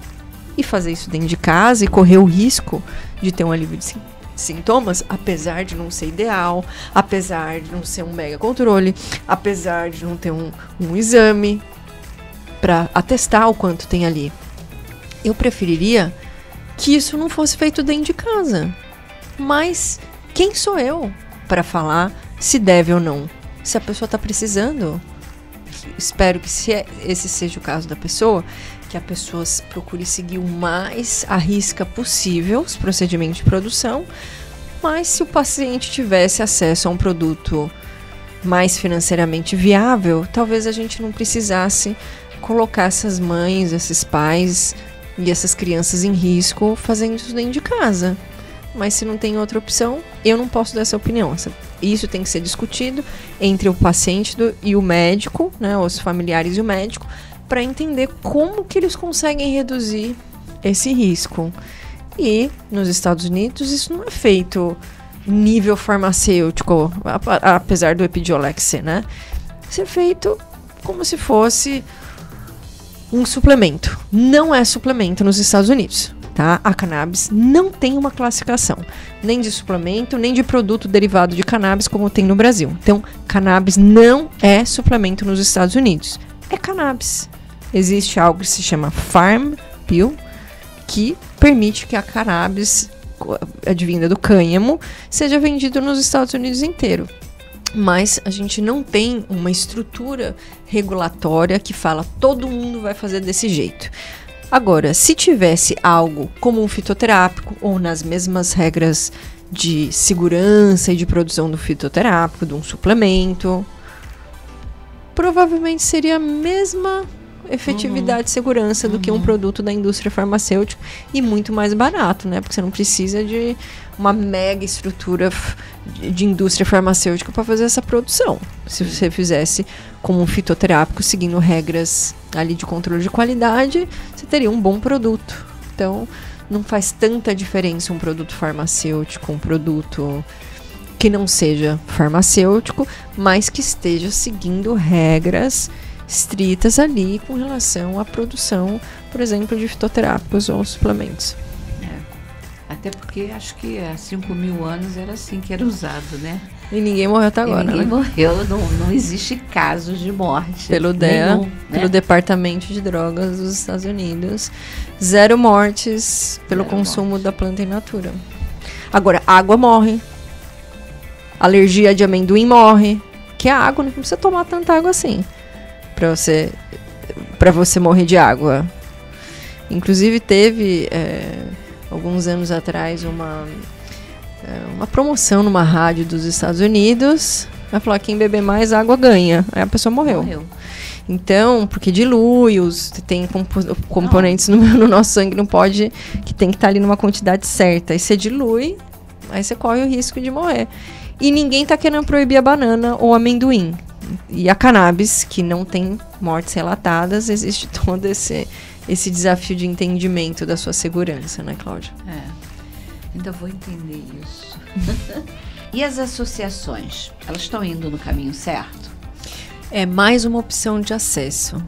e fazer isso dentro de casa e correr o risco de ter um alívio de sintomas, apesar de não ser ideal, apesar de não ser um mega controle, apesar de não ter um exame para atestar o quanto tem ali. Eu preferiria que isso não fosse feito dentro de casa. Mas quem sou eu para falar se deve ou não? Se a pessoa está precisando, espero que se esse seja o caso da pessoa, que a pessoa procure seguir o mais à risca possível os procedimentos de produção, mas se o paciente tivesse acesso a um produto mais financeiramente viável, talvez a gente não precisasse colocar essas mães, esses pais e essas crianças em risco fazendo isso dentro de casa. Mas se não tem outra opção, eu não posso dar essa opinião. Isso tem que ser discutido entre o paciente e o médico, né, os familiares e o médico, para entender como que eles conseguem reduzir esse risco. E nos Estados Unidos isso não é feito nível farmacêutico, apesar do Epidiolex, né? Isso é feito como se fosse um suplemento. Não é suplemento nos Estados Unidos, tá? A cannabis não tem uma classificação, nem de suplemento, nem de produto derivado de cannabis como tem no Brasil. Então, cannabis não é suplemento nos Estados Unidos. É cannabis. Existe algo que se chama Farm Bill, que permite que a cannabis advinda do cânhamo seja vendido nos Estados Unidos inteiro. Mas a gente não tem uma estrutura regulatória que fala todo mundo vai fazer desse jeito. Agora, se tivesse algo como um fitoterápico ou nas mesmas regras de segurança e de produção do fitoterápico, de um suplemento, provavelmente seria a mesma efetividade e segurança do que um produto da indústria farmacêutica e muito mais barato, né? Porque você não precisa de uma mega estrutura de indústria farmacêutica para fazer essa produção. Se você fizesse como um fitoterápico, seguindo regras ali de controle de qualidade, você teria um bom produto. Então, não faz tanta diferença um produto farmacêutico, um produto que não seja farmacêutico, mas que esteja seguindo regras estritas ali com relação à produção, por exemplo, de fitoterápicos ou suplementos. Até porque acho que há 5.000 anos era assim que era usado, né? E ninguém morreu até agora. Ninguém morreu, não existe casos de morte. Pelo DEA, pelo Departamento de Drogas dos Estados Unidos. 0 mortes pelo consumo da planta in natura. Agora, água morre. Alergia de amendoim morre. Que a água, não precisa tomar tanta água assim para você morrer de água. Inclusive teve alguns anos atrás uma promoção numa rádio dos Estados Unidos. Ela falou: quem beber mais água ganha. Aí a pessoa morreu. Então, porque dilui, tem componentes no nosso sangue, não pode, que tem que estar ali numa quantidade certa. Aí você dilui, aí você corre o risco de morrer. E ninguém tá querendo proibir a banana ou amendoim. E a cannabis, que não tem mortes relatadas, existe todo esse desafio de entendimento da sua segurança, né, Cláudia? Ainda vou entender isso. E as associações, elas estão indo no caminho certo? É mais uma opção de acesso,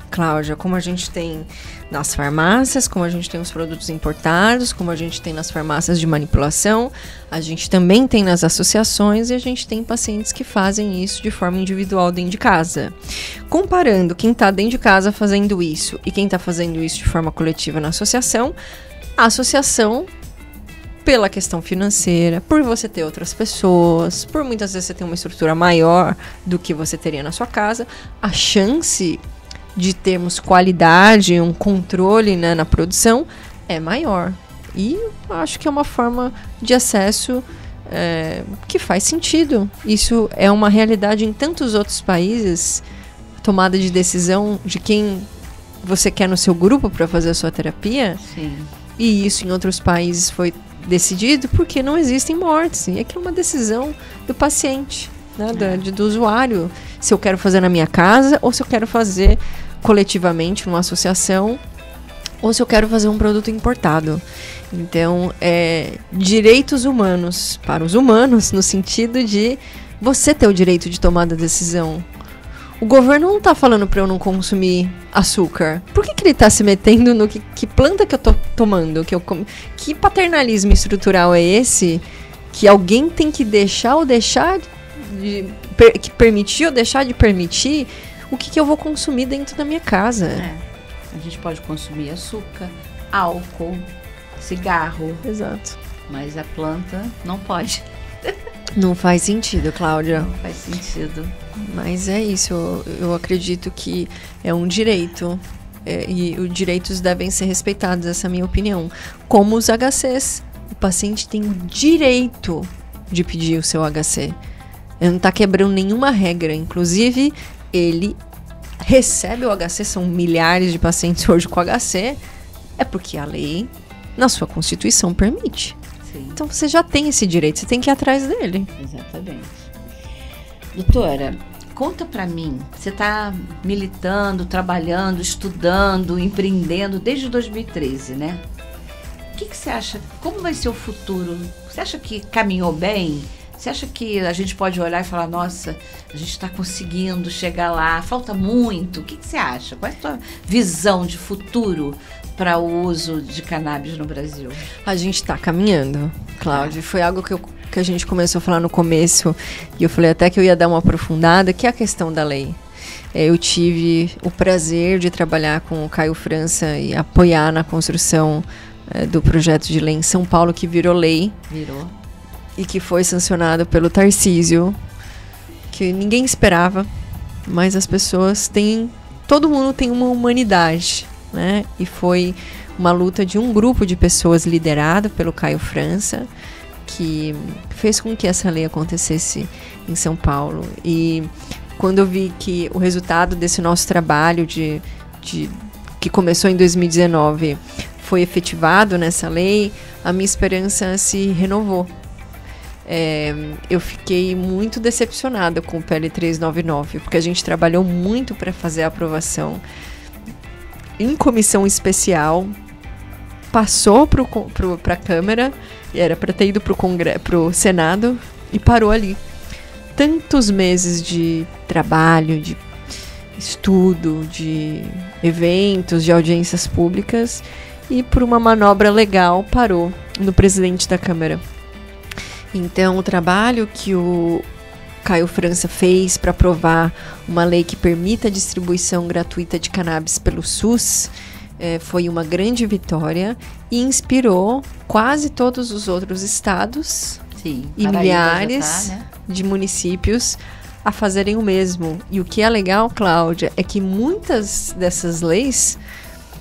Cláudia, como a gente tem nas farmácias, como a gente tem os produtos importados, como a gente tem nas farmácias de manipulação, a gente também tem nas associações e a gente tem pacientes que fazem isso de forma individual dentro de casa. Comparando quem está dentro de casa fazendo isso e quem está fazendo isso de forma coletiva na associação, a associação, pela questão financeira, por você ter outras pessoas, por muitas vezes você ter uma estrutura maior do que você teria na sua casa, a chance de termos qualidade, um controle, né, na produção é maior. E acho que é uma forma de acesso que faz sentido. Isso é uma realidade em tantos outros países, tomada de decisão de quem você quer no seu grupo para fazer a sua terapia. Sim. E isso em outros países foi decidido porque não existem mortes. E aqui é uma decisão do paciente, né, do usuário. Se eu quero fazer na minha casa ou se eu quero fazer coletivamente, numa associação, ou se eu quero fazer um produto importado. Então, direitos humanos para os humanos, no sentido de você ter o direito de tomar a decisão. O governo não tá falando para eu não consumir açúcar. Por que ele tá se metendo no que planta que eu tô tomando? Que paternalismo estrutural é esse? Que alguém tem que deixar ou deixar de... que permitir ou deixar de permitir o que eu vou consumir dentro da minha casa. A gente pode consumir açúcar, álcool, cigarro. Exato. Mas a planta não pode. Não faz sentido, Cláudia. Não faz sentido. Mas é isso, eu acredito que é um direito, e os direitos devem ser respeitados, essa é a minha opinião. Como os HCs, o paciente tem o direito de pedir o seu HC. Ele não está quebrando nenhuma regra, inclusive ele recebe o HC, são milhares de pacientes hoje com HC, é porque a lei, na sua Constituição, permite. Sim. Então você já tem esse direito, você tem que ir atrás dele. Exatamente. Doutora, conta pra mim, você está militando, trabalhando, estudando, empreendendo desde 2013, né? O que você acha, como vai ser o futuro? Você acha que caminhou bem? Você acha que a gente pode olhar e falar, nossa, a gente está conseguindo chegar lá, falta muito? O que você acha? Qual é a sua visão de futuro para o uso de cannabis no Brasil? A gente está caminhando, Cláudia. Foi algo que a gente começou a falar no começo, e eu falei até que eu ia dar uma aprofundada, que é a questão da lei. Eu tive o prazer de trabalhar com o Caio França e apoiar na construção do projeto de lei em São Paulo, que virou lei. Virou. E que foi sancionado pelo Tarcísio, que ninguém esperava, mas as pessoas têm... Todo mundo tem uma humanidade, né? E foi uma luta de um grupo de pessoas liderado pelo Caio França, que fez com que essa lei acontecesse em São Paulo. E quando eu vi que o resultado desse nosso trabalho que começou em 2019 foi efetivado nessa lei, a minha esperança se renovou. Eu fiquei muito decepcionada com o PL 399, porque a gente trabalhou muito para fazer a aprovação em comissão especial, passou para a Câmara, e era para ter ido para o Senado, e parou ali. Tantos meses de trabalho, de estudo, de eventos, de audiências públicas, e por uma manobra legal parou no presidente da Câmara. Então, o trabalho que o Caio França fez para aprovar uma lei que permita a distribuição gratuita de cannabis pelo SUS foi uma grande vitória e inspirou quase todos os outros estados. Sim, e milhares de municípios a fazerem o mesmo. E o que é legal, Cláudia, é que muitas dessas leis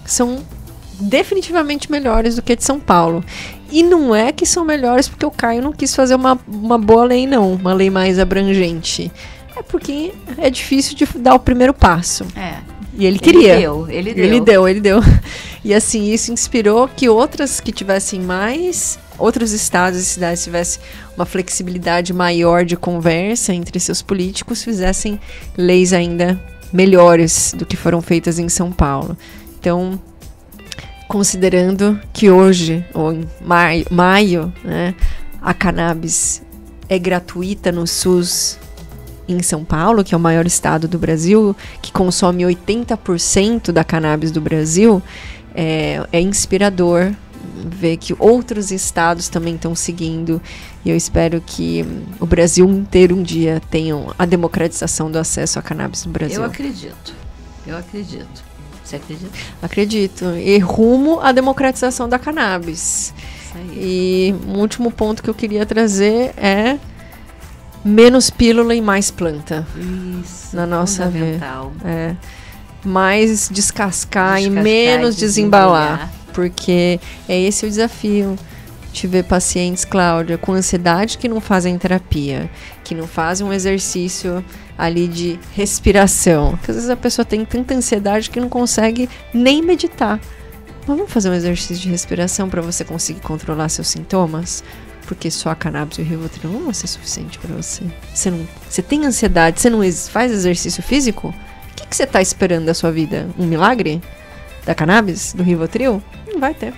são definitivamente melhores do que a de São Paulo. E não é que são melhores porque o Caio não quis fazer uma boa lei, não. Uma lei mais abrangente. É porque é difícil de dar o primeiro passo. E ele queria. Ele deu. E assim, isso inspirou que outros estados e cidades tivessem uma flexibilidade maior de conversa entre seus políticos, fizessem leis ainda melhores do que foram feitas em São Paulo. Então, considerando que hoje, ou em maio, né, a cannabis é gratuita no SUS em São Paulo, que é o maior estado do Brasil, que consome 80% da cannabis do Brasil, é inspirador ver que outros estados também estão seguindo, e eu espero que o Brasil inteiro um dia tenha a democratização do acesso à cannabis no Brasil. Eu acredito. Você acredita? Acredito. E rumo à democratização da cannabis. Isso aí. E um último ponto que eu queria trazer é menos pílula e mais planta. Isso. Na nossa fundamental. vida. Mais descascar e menos desembalar. Porque é esse o desafio. De ver pacientes, Cláudia, com ansiedade que não fazem terapia, que não fazem um exercício ali de respiração. Porque às vezes a pessoa tem tanta ansiedade que não consegue nem meditar. Mas vamos fazer um exercício de respiração para você conseguir controlar seus sintomas? Porque só a cannabis e o Rivotril não vai ser suficiente para você. Você tem ansiedade, você não faz exercício físico? O que que você tá esperando da sua vida? Um milagre? Da cannabis? Do Rivotril? Não vai ter.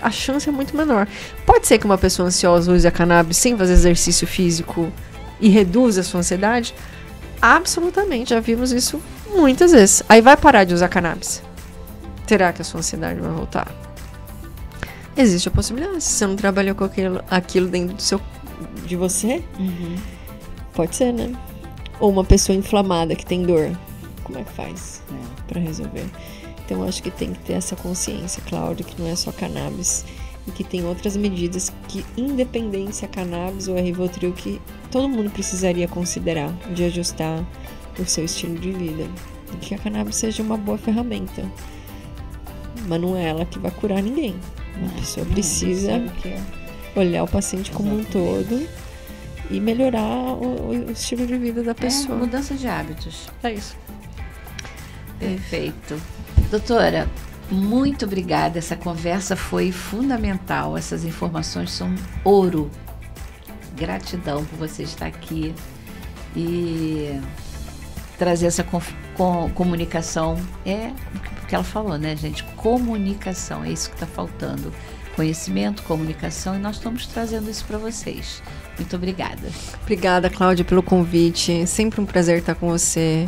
A chance é muito menor. Pode ser que uma pessoa ansiosa use a cannabis sem fazer exercício físico e reduza a sua ansiedade? Absolutamente, já vimos isso muitas vezes. Aí vai parar de usar cannabis. Será que a sua ansiedade vai voltar? Existe a possibilidade. Se você não trabalhou com aquilo dentro de você, pode ser, né? Ou uma pessoa inflamada que tem dor. Como é que faz pra resolver? Então, eu acho que tem que ter essa consciência, Cláudia, que não é só cannabis e que tem outras medidas que, independente se é cannabis ou é Rivotril, que todo mundo precisaria considerar de ajustar o seu estilo de vida. E que a cannabis seja uma boa ferramenta. Mas não é ela que vai curar ninguém. A pessoa precisa olhar o paciente como um todo e melhorar o estilo de vida da pessoa. Mudança de hábitos. É isso. Perfeito. Doutora, muito obrigada. Essa conversa foi fundamental. Essas informações são ouro. Gratidão por você estar aqui e trazer essa comunicação. É o que ela falou, né, gente? Comunicação, é isso que está faltando. Conhecimento, comunicação, e nós estamos trazendo isso para vocês. Muito obrigada. Obrigada, Cláudia, pelo convite. Sempre um prazer estar com você.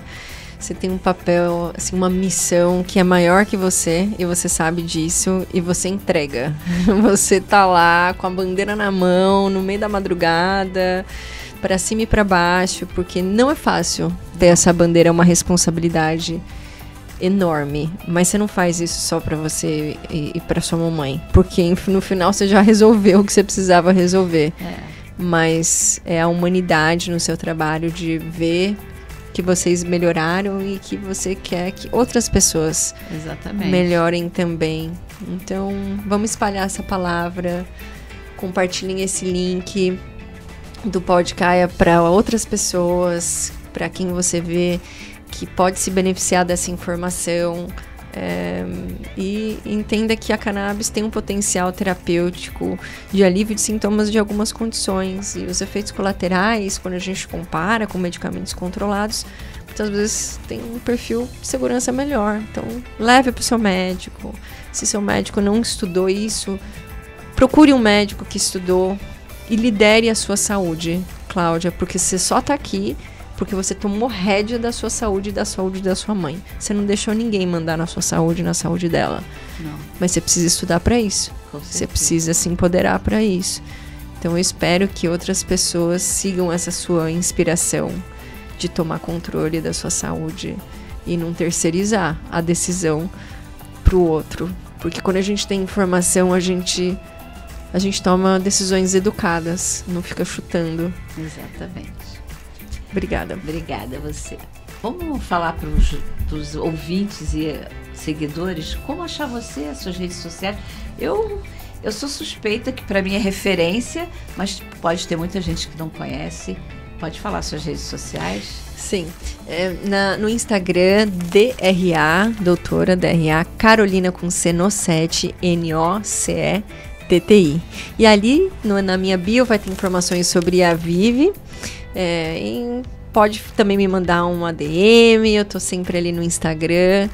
Você tem um papel, assim, uma missão que é maior que você, e você sabe disso, e você entrega. Você tá lá com a bandeira na mão, no meio da madrugada, para cima e para baixo, porque não é fácil ter essa bandeira, é uma responsabilidade enorme. Mas você não faz isso só para você e para sua mamãe, porque no final você já resolveu o que você precisava resolver. Mas é a humanidade no seu trabalho de ver que vocês melhoraram e que você quer que outras pessoas melhorem também. Então, vamos espalhar essa palavra, compartilhem esse link do Podcaia para outras pessoas, para quem você vê que pode se beneficiar dessa informação. E entenda que a cannabis tem um potencial terapêutico de alívio de sintomas de algumas condições, e os efeitos colaterais, quando a gente compara com medicamentos controlados, muitas vezes tem um perfil de segurança melhor. Então leve para o seu médico. Se seu médico não estudou isso, procure um médico que estudou e lidere a sua saúde, Cláudia, porque você só está aqui porque você tomou rédea da sua saúde e da saúde da sua mãe. Você não deixou ninguém mandar na sua saúde e na saúde dela. Não. Mas você precisa estudar para isso. Você precisa se empoderar para isso. Então eu espero que outras pessoas sigam essa sua inspiração de tomar controle da sua saúde e não terceirizar a decisão para o outro. Porque quando a gente tem informação, a gente toma decisões educadas, não fica chutando. Exatamente. Obrigada. Obrigada a você. Vamos falar para os ouvintes e seguidores como achar você, as suas redes sociais. Eu sou suspeita que para mim é referência, mas pode ter muita gente que não conhece. Pode falar suas redes sociais? Sim. No Instagram, DRA, doutora DRA, Carolina com C no 7, NOCETTI. E ali, na minha bio, vai ter informações sobre a Vive. Pode também me mandar um ADM, eu tô sempre ali no Instagram,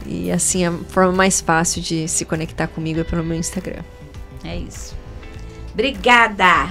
e assim a forma mais fácil de se conectar comigo é pelo meu Instagram. É isso. Obrigada!